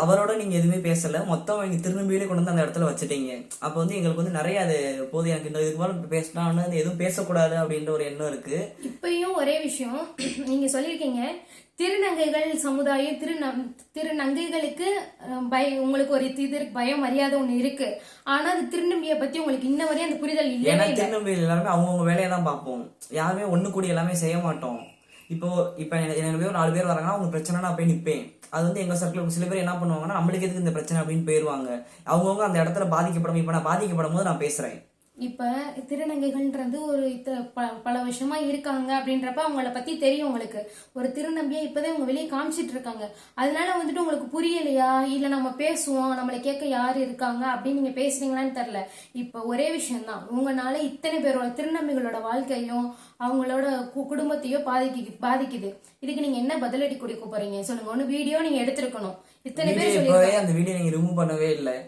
அவரோட நீங்க எதுவுமே பேசல, மொத்தம் நீங்க திருநம்பியிலே கொண்டு வந்து அந்த இடத்துல வச்சுட்டீங்க. அப்ப வந்து எங்களுக்கு வந்து நிறைய அது போது, எனக்கு இந்த இதுக்கு மேல பேசினான்னு எதுவும் பேசக்கூடாது அப்படின்ற ஒரு எண்ணம் இருக்கு. இப்பயும் ஒரே விஷயம் நீங்க சொல்லியிருக்கீங்க, திருநங்கைகள் சமுதாயம் திருநங்கைகளுக்கு உங்களுக்கு ஒரு பயம் மரியாதை ஒண்ணு இருக்கு. ஆனா அது திருநம்பியை பத்தி உங்களுக்கு இன்ன வரையும் அந்த புரிதல் இல்லை. ஏன்னா திருநம்பி எல்லாருமே அவங்கவுங்க வேலையை தான் பார்ப்போம், யாருமே ஒண்ணு கூடி எல்லாமே செய்ய மாட்டோம். இப்போ எனக்கு 4 பேர் வராங்கன்னா அவங்க பிரச்சனை நான் போய் நிற்பேன். அது வந்து எங்க சர்க்கிள் சில பேர் என்ன பண்ணுவாங்கன்னா, நம்மளுக்கு எதுக்கு இந்த பிரச்சனை அப்படின்னு போயிருவாங்க. அவங்கவுங்க அந்த இடத்துல பாதிக்கப்படும். இப்ப நான் பாதிக்கப்படும் போது நான் பேசுறேன். இப்ப திருநங்கைகள்ன்றது ஒரு பல வருஷமா இருக்காங்க அப்படின்றப்ப அவங்கள பத்தி தெரியும் உங்களுக்கு. ஒரு திருநம்பியா இப்பதான் இவங்க வெளியே காமிச்சிட்டு இருக்காங்க. அதனால வந்துட்டு உங்களுக்கு புரியலையா, இல்ல நம்ம பேசுவோம் நம்மளை கேட்க யாரு இருக்காங்க அப்படின்னு நீங்க பேசுறீங்களான்னு தெரியல. இப்ப ஒரே விஷயம் தான், உங்களால இத்தனை பேரோட திருநம்பிகளோட வாழ்க்கையும் அவங்களோட குடும்பத்தையும் பாதிக்குது. இதுக்கு நீங்க என்ன பதிலடி கொடுக்க போறீங்க சொல்லுங்க. ஒண்ணு வீடியோ நீங்க எடுத்திருக்கணும், இத்தனை பேர் சொல்லி அந்த வீடியோ நீங்க ரிமூவ் பண்ணவே இல்லை.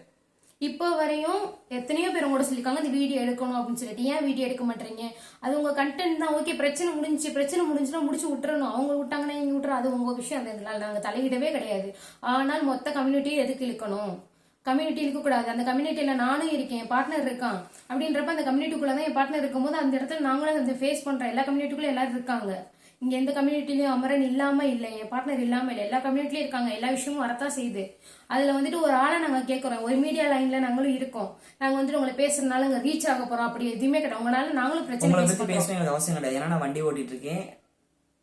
இப்போ வரையும் எத்தனையோ பேர் கூட சொல்லிருக்காங்க இந்த வீடியோ எடுக்கணும் அப்படின்னு சொல்லிட்டு. ஏன் வீடியோ எடுக்க மாட்டீங்க? அது உங்க கண்டென்ட் தான். ஓகே பிரச்சனை முடிஞ்சுன்னா முடிச்சு விட்டுறணும். அவங்க விட்டாங்கன்னா நீங்க விட்டுற, அது உங்க விஷயம். அந்த நாங்க தலையிடவே கிடையாது. ஆனால் மொத்த கம்யூனிட்டியை எதுக்கு இழுக்கணும்? கம்யூனிட்டி இருக்கக்கூடாது. அந்த கம்யூனிட்டியில நானும் இருக்கேன், என் பார்ட்னர் இருக்கான். அப்படின்றப்ப அந்த கம்யூனிட்டிக்குள்ளதான் என் பார்ட்னர் இருக்கும்போது அந்த இடத்துல நாங்களும் அந்த ஃபேஸ் பண்றோம். எல்லா கம்யூனிட்டிக்குள்ள எல்லாரும் இருக்காங்க. இங்க எந்த கம்யூனிட்டிலயும் அமரன் இல்லாம இல்லை, என் பார்ட்னர் இல்லாம இல்லை, எல்லா கம்யூனிட்டிலயும் இருக்காங்க. எல்லா விஷயமும் வரத்தான் செய்யுது. அதுல வந்துட்டு ஒரு ஆளை நாங்க கேட்கறோம், ஒரு மீடியா லைன்ல நாங்களும் இருக்கோம். நாங்க வந்துட்டு உங்களை பேசுறதுனால அங்க ரீச் ஆக போறோம் அப்படி எதுவுமே கிடையாது. உங்களால நாங்களும் பிரச்சனை அவசியம் கிடையாது. ஏன்னா நான் வண்டி ஓட்டிட்டு இருக்கேன்,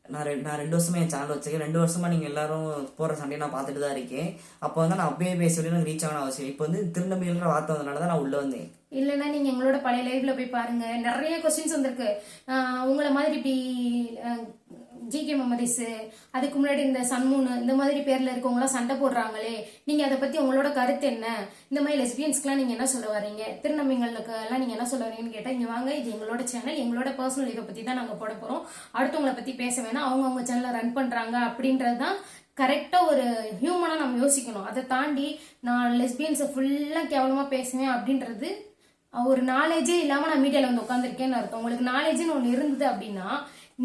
நான் 2 வருஷமா என் சேனல் வச்சிருக்கேன். 2 வருஷமா நீங்க எல்லாரும் போற சண்டையை நான் பார்த்துட்டு தான் இருக்கேன். அப்போ வந்து நான் அப்பயே பேசி எனக்கு ரீச் ஆகணும் அவசியம். இப்போ வந்து திருநம்பின்ற வார்த்தை வந்ததுனால தான் நான் உள்ள வந்தேன். இல்லைன்னா நீங்க எங்களோட பழைய லைவ்ல போய் பாருங்க, நிறைய கொஸ்டின்ஸ் வந்திருக்கு. உங்களை மாதிரி இப்படி ஜிகே மெமரிஸ், அதுக்கு முன்னாடி இந்த சன்மூன் இந்த மாதிரி பேர்ல இருக்கவங்களாம் சண்டை போடுறாங்களே, நீங்க அதை பத்தி உங்களோட கருத்து என்ன? இந்த மாதிரி லெஸ்பியன்ஸ்க்குலாம் நீங்க என்ன சொல்ல வரீங்க, திருநம்பிங்களுக்கு எல்லாம் நீங்க என்ன சொல்ல வரீங்கன்னு கேட்டா, இங்க வாங்க, இது எங்களோட சேனல், எங்களோட பர்சனல் லைஃபை பத்தி தான் நாங்க போட போறோம். அடுத்தவங்களை பத்தி பேச வேணாம், அவங்க சேனலை ரன் பண்றாங்க அப்படின்றதுதான் கரெக்டா ஒரு ஹியூமனா நம்ம யோசிக்கணும். அதை தாண்டி நான் லெஸ்பியன்ஸை ஃபுல்லா கேவலமா பேசுவேன் அப்படின்றது ஒரு நாலேஜே இல்லாம நான் மீடியால வந்து உட்காந்துருக்கேன்னு அர்த்தம். உங்களுக்கு நாலேஜ்னு ஒண்ணு இருந்தது அப்படின்னா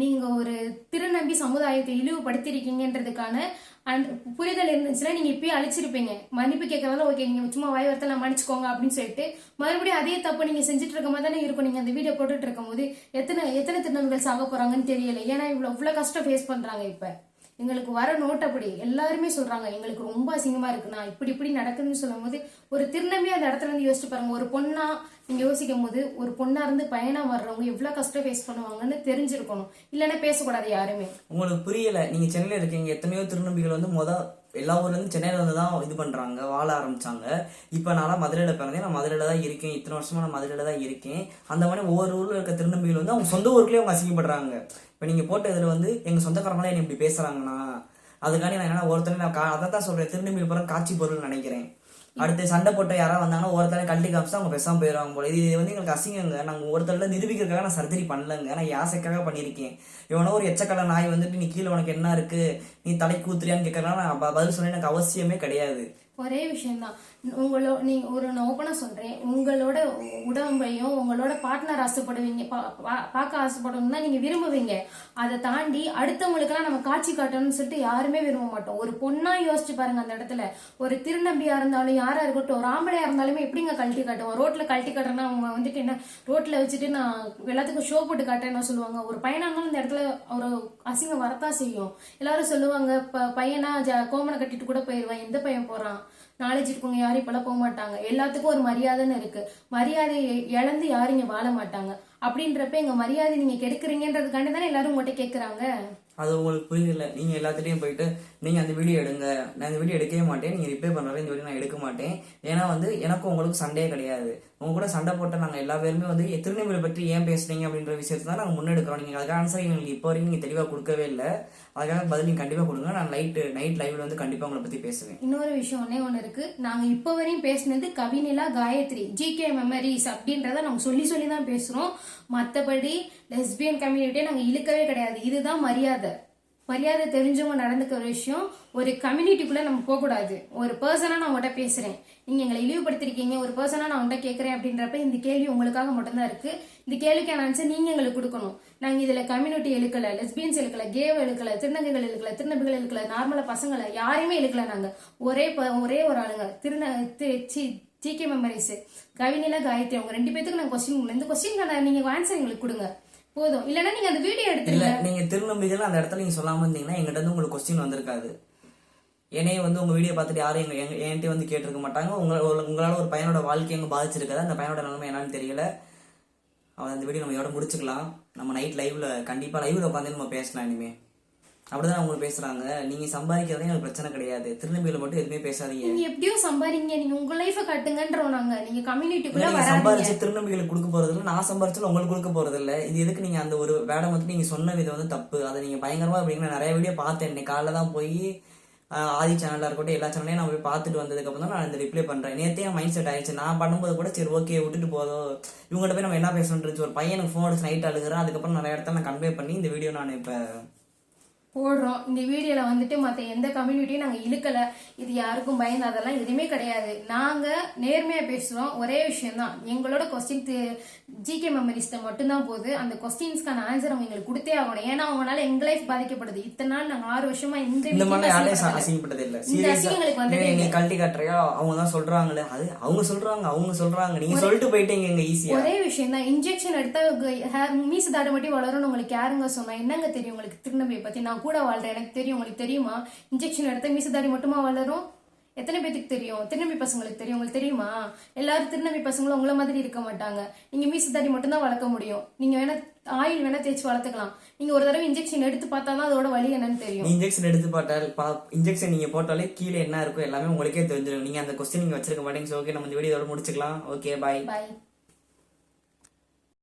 நீங்க ஒரு திருநம்பி சமுதாயத்தை இழிவுபடுத்திருக்கீங்கன்றதுக்கான புரிதல் இருந்துச்சுன்னா நீங்க இப்பயே அழிச்சிருப்பீங்க. மன்னிப்பு கேட்கறதால ஓகே, நீங்க சும்மா வாய் வார்த்தை மன்னிச்சுக்கோங்க அப்படின்னு சொல்லிட்டு மறுபடியும் அதே தப்பு நீங்க செஞ்சுட்டு இருக்க மாதிரி தானே இருக்கும். நீங்க அந்த வீடியோ போட்டுட்டு இருக்கும் போது எத்தனை திருநம்பிகள் சாக போறாங்கன்னு தெரியல. ஏன்னா இவ்வளவு கஷ்டம் ஃபேஸ் பண்றாங்க. இப்ப எங்களுக்கு வர நோட் அப்படி எல்லாருமே சொல்றாங்க, எங்களுக்கு ரொம்ப அசிங்கமா இருக்கு, நான் இப்படி நடக்குதுன்னு சொல்லும் போது ஒரு திருநம்பி அந்த இடத்துல இருந்து யோசிச்சு பாருங்க. ஒரு பொண்ணா நீங்க யோசிக்கும் போது ஒரு பொண்ணா இருந்து பையனா வர்றவங்க எவ்வளவு கஷ்டம் ஃபேஸ் பண்ணுவாங்கன்னு தெரிஞ்சிருக்கணும். இல்லைன்னா பேசக்கூடாது யாருமே. உங்களுக்கு புரியல, நீங்க சென்னையில இருக்கீங்க, எத்தனையோ திருநம்பிகள் வந்து எல்லா ஊர்ல இருந்து சென்னையில வந்து தான் இது பண்றாங்க, வாழ ஆரம்பிச்சாங்க. இப்ப நான் மதுரையில பிறந்தேன், நான் மதுரையில தான் இருக்கேன், இத்தனை வருஷமா நான் மதுரையில தான் இருக்கேன். அந்த மாதிரி ஒவ்வொரு ஊர்ல இருக்க திருநம்பிகள் வந்து அவங்க சொந்த ஊருக்குள்ளேயே அவங்க அசிங்கப்படுறாங்க. இப்ப நீங்க போட்ட இதுல வந்து எங்க சொந்தக்காரங்களே என்ன இப்படி பேசுறாங்கன்னா அதுக்காண்டி நான் என்ன ஒருத்தனை நான் அதை தான் சொல்றேன், திருநம்பிகள் பிறகு காட்சி பொருள் நினைக்கிறேன். அடுத்து சண்டை போட்ட யாராவது வந்தாங்கன்னா ஒருத்தரை கழட்டி காமிச்சு அவங்க பேசாம போயிடுவாங்க போல. இது வந்து எங்களுக்கு அசிங்கங்க. நாங்கள் ஒருத்தரில் நிரூபிக்கிறதுக்காக நான் சர்ஜரி பண்ணலங்க, நான் யாசைக்காக பண்ணியிருக்கேன். இவனோ ஒரு எச்சக்கலை நாய் வந்துட்டு நீ கீழே உனக்கு என்ன இருக்கு, நீ தலை கூத்துறியான்னு கேட்கறதுனால நான் பதில் சொன்னேன், எனக்கு அவசியமே கிடையாது. ஒரே விஷயம்தான், நீங்க நான் ஓப்பனா சொல்றேன், உங்களோட உடம்பையும் உங்களோட பார்ட்னர் ஆசைப்படுவீங்க, பார்க்க ஆசைப்படணும்னா நீங்க விரும்புவீங்க. அதை தாண்டி அடுத்தவங்களுக்கெல்லாம் நம்ம காட்சி காட்டணும்னு சொல்லிட்டு யாருமே விரும்ப மாட்டோம். ஒரு பொண்ணா யோசிச்சு பாருங்க, அந்த இடத்துல ஒரு திருநம்பியா இருந்தாலும் யாரா இருக்கட்டும், ஒரு ஆம்பளையா இருந்தாலுமே எப்படிங்க கழட்டி காட்டுவோம்? ரோட்ல கழட்டி காட்டுறேன்னா அவங்க வந்துட்டு என்ன ரோட்ல வச்சுட்டு நான் எல்லாத்துக்கும் ஷோ போட்டு காட்டேன்னு சொல்லுவாங்க. ஒரு பையனா இருந்தாலும் இந்த இடத்துல ஒரு அசிங்கம் வரத்தான் செய்யும். எல்லாரும் சொல்லுவாங்க பையனா கோமனை கட்டிட்டு கூட போயிடுவான், எந்த பையன் போறான், நாலேஜ் இருக்கவங்க யாரும் இப்பெல்லாம் போக மாட்டாங்க. எல்லாத்துக்கும் ஒரு மரியாதைன்னு இருக்கு, மரியாதை இழந்து யாரும் இங்க வாழ மாட்டாங்க. அப்படின்றப்ப எங்க மரியாதை நீங்க கெடுக்குறீங்கன்றதுக்காண்டி தானே எல்லாரும் உங்கள்கிட்ட கேக்குறாங்க. அது உங்களுக்கு புரியல. நீங்க எல்லாத்திட்டையும் போயிட்டு நீங்க அந்த வீடியோ எடுங்க, நான் இந்த வீடியோ எடுக்கவே மாட்டேன், நீங்க ரிப்ளை பண்றாரு, இந்த வீடியோ நான் எடுக்க மாட்டேன். ஏன்னா வந்து எனக்கும் உங்களுக்கு சண்டையே கிடையாது. உங்க கூட சண்டை போட்ட நாங்க எல்லா பேருமே வந்து திருநெல்வேலி பற்றி ஏன் பேசுறீங்க அப்படின்ற விஷயத்தை தான் நாங்க முன்னெடுக்கிறோம். நீங்க அதுக்காக ஆன்சர் எங்களுக்கு இப்போ வரைக்கும் நீங்க தெளிவா கொடுக்கவே இல்லை. அதுக்காக பதில் நீங்க கண்டிப்பா கொடுங்க. நான் நைட் லைவ்ல வந்து கண்டிப்பா உங்களை பத்தி பேசுவேன். இன்னொரு விஷயம் ஒண்ணு இருக்கு, நாங்க இப்போ வரையும் பேசினது கவினிலா காயத்ரி ஜிகே மெமரிஸ் அப்படின்றத நாங்க சொல்லி தான் பேசுறோம். மத்தபடி லெஸ்பியன் கம்யூனிட்டியை நாங்க இழுக்கவே கிடையாது. இதுதான் மரியாதை தெரிஞ்சவங்க நடந்துக்கிற விஷயம். ஒரு கம்யூனிட்டிக்குள்ள நம்ம போக கூடாது. ஒரு பர்சனா நான் உங்கள்கிட்ட பேசுறேன், நீங்க எங்களை இழிவுபடுத்திருக்கீங்க, ஒரு பர்சனா நான் உங்கள்கிட்ட கேட்கறேன் அப்படின்றப்ப இந்த கேள்வி உங்களுக்காக மட்டும்தான் இருக்கு. இந்த கேள்விக்கான ஆன்சர் நீங்க எங்களுக்கு கொடுக்கணும். நாங்க இதுல கம்யூனிட்டி இழுக்கல, லெஸ்பியன்ஸ் இழுக்கல, கேவ் இழுக்கல, திருநங்கைகள் இழுக்கல, திருநபிகள் இழுக்கல, நார்மலா பசங்களை யாரையுமே இழுக்கல. நாங்க ஒரே ஒரு ஆளுங்க ஜிகே மெமரிஸ் கவினிலா காயத்ரி அவங்க 2 பேத்துக்கு நாங்க கொஸ்டின், இந்த கொஸ்டின் நீங்க ஆன்சர் எங்களுக்கு கொடுங்க போதும். இல்லன்னா நீங்க அந்த வீடியோ எடுத்துருங்க. நீங்க திருநம்பிகள் அந்த இடத்துல நீங்க சொல்லாம இருந்தீங்கன்னா எங்கிட்ட வந்து உங்களுக்கு கொஸ்டின் வந்திருக்காது. என்னைய வந்து உங்க வீடியோ பார்த்துட்டு யாரும் என்கிட்ட வந்து கேட்டிருக்க மாட்டாங்க. உங்களால ஒரு பையனோட வாழ்க்கை எங்க பாதிச்சிருக்காது, அந்த பையனோட நிலைமை என்னன்னு தெரியல. அவன் அந்த வீடியோ நம்ம இதோட முடிச்சுக்கலாம். நம்ம நைட் லைவ்ல கண்டிப்பா லைவ்ல உட்காந்து நம்ம பேசலாம். இனிமே அப்படிதான் அவங்க பேசுறாங்க. நீங்க சம்பாதிக்கிறதே எனக்கு பிரச்சனை கிடையாது, திருநம்பியில மட்டும் எதுவுமே பேசாதீங்க. நீங்க எப்படியோ சம்பாதிங்க, நீங்க உங்க லைஃப கட்டுங்கன்றோம். நாங்க நீங்க கம்யூனிட்டிக்குள்ள வராதீங்க. சம்பாதிச்சு திருநம்பிகளுக்கு கொடுக்க போறது இல்ல, நான் சம்பாதிச்சாலும் உங்களுக்கு கொடுக்க போறது இல்ல. இது எதுக்கு நீங்க அந்த ஒரு வேடம் வந்து நீங்க சொன்ன விதம் வந்து தப்பு. அதை நீங்க பயங்கரமா அப்படிங்கிற நிறைய வீடியோ பார்த்தேன். இன்னைக்கு காலைல தான் போய் ஆதி சேனலா இருக்கட்டும் எல்லா சேனலையும் நான் போய் பார்த்துட்டு வந்ததுக்கு அப்புறம் தான் நான் இந்த ரிப்ளை பண்றேன். நேற்றே மைண்ட் செட் ஆயிடுச்சு. நான் பண்ணும்போது கூட சரி ஓகே விட்டுட்டு போதும், இவங்ககிட்ட போய் நம்ம என்ன பேசணும்னு ஒரு பையனுக்கு ஃபோன் அடிச்சு நைட் அழுகிறேன். அதுக்கப்புறம் நிறைய இடத்துல நான் கன்வே பண்ணி இந்த வீடியோ நான் இப்ப போடுறோம். இந்த வீடியோல வந்துட்டு மத்த எந்த கம்யூனிட்டியும் நாங்க இழுக்கல, இது யாருக்கும் பயந்து அதெல்லாம் எதுவுமே கிடையாது. நாங்க நேர்மையா பேசுறோம். ஒரே விஷயம் தான், எங்களோட கொஸ்டின் ஜிகே மெமரிஸ்ட மட்டும்தான் போகுது. அந்த கொஸ்டின்ஸ்க்கான ஆன்சர் அவங்க எங்களுக்கு கொடுத்தே ஆகணும். ஏன்னா அவங்களால எங்க லைஃப் பாதிக்கப்படுது. இத்தனை நாள் நாங்க 6 வருஷமா இந்த மாதிரி அசிங்கப்பட்டது இல்ல. எங்களுக்கு வந்து கழட்டி காட்டுறியா அவங்க தான் சொல்றாங்களே, அது அவங்க சொல்றாங்க நீங்க சொல்லிட்டு போயிட்டீங்க. எங்க ஈஸியா ஒரே விஷயம் தான், இன்ஜெக்ஷன் எடுத்தா மீசு தாடி மட்டும் வளரும்னு உங்களுக்கு யாருங்க சொன்னா? என்னங்க தெரியும் உங்களுக்கு திருநம்பியை பத்தி? நான் கூட வாழ்றேன், எனக்கு தெரியும். உங்களுக்கு தெரியுமா இன்ஜெக்ஷன் எடுத்த மீசதாடி மட்டுமா வளரும்? எத்தனை பேத்துக்கு தெரியும்? திருநம்பி பசங்களுக்கு தெரியும். உங்களுக்கு தெரியுமா? எல்லாரும் திருநம்பி பசங்களும் உங்கள மாதிரி இருக்க மாட்டாங்க. நீங்க மீச தாடி மட்டும் தான் வளர்க்க முடியும். நீங்க வேணா ஆயில் வேணா தேய்ச்சி வளர்த்துக்கலாம். நீங்க ஒரு தடவை இன்ஜெக்ஷன் எடுத்து பார்த்தாதான் அதோட வலி என்னன்னு தெரியும். இன்ஜெக்ஷன் எடுத்து பார்த்தால் இன்ஜெக்ஷன் நீங்க போட்டாலே கீழே என்ன இருக்கும் எல்லாமே உங்களுக்கே தெரிஞ்சிடும். நீங்க அந்த கொஸ்டின் நீங்க வச்சிருக்க மாட்டீங்க. ஓகே, நம்ம இந்த வீடியோட முடிச்சுக்கலாம். ஓகே, பாய். பாய்.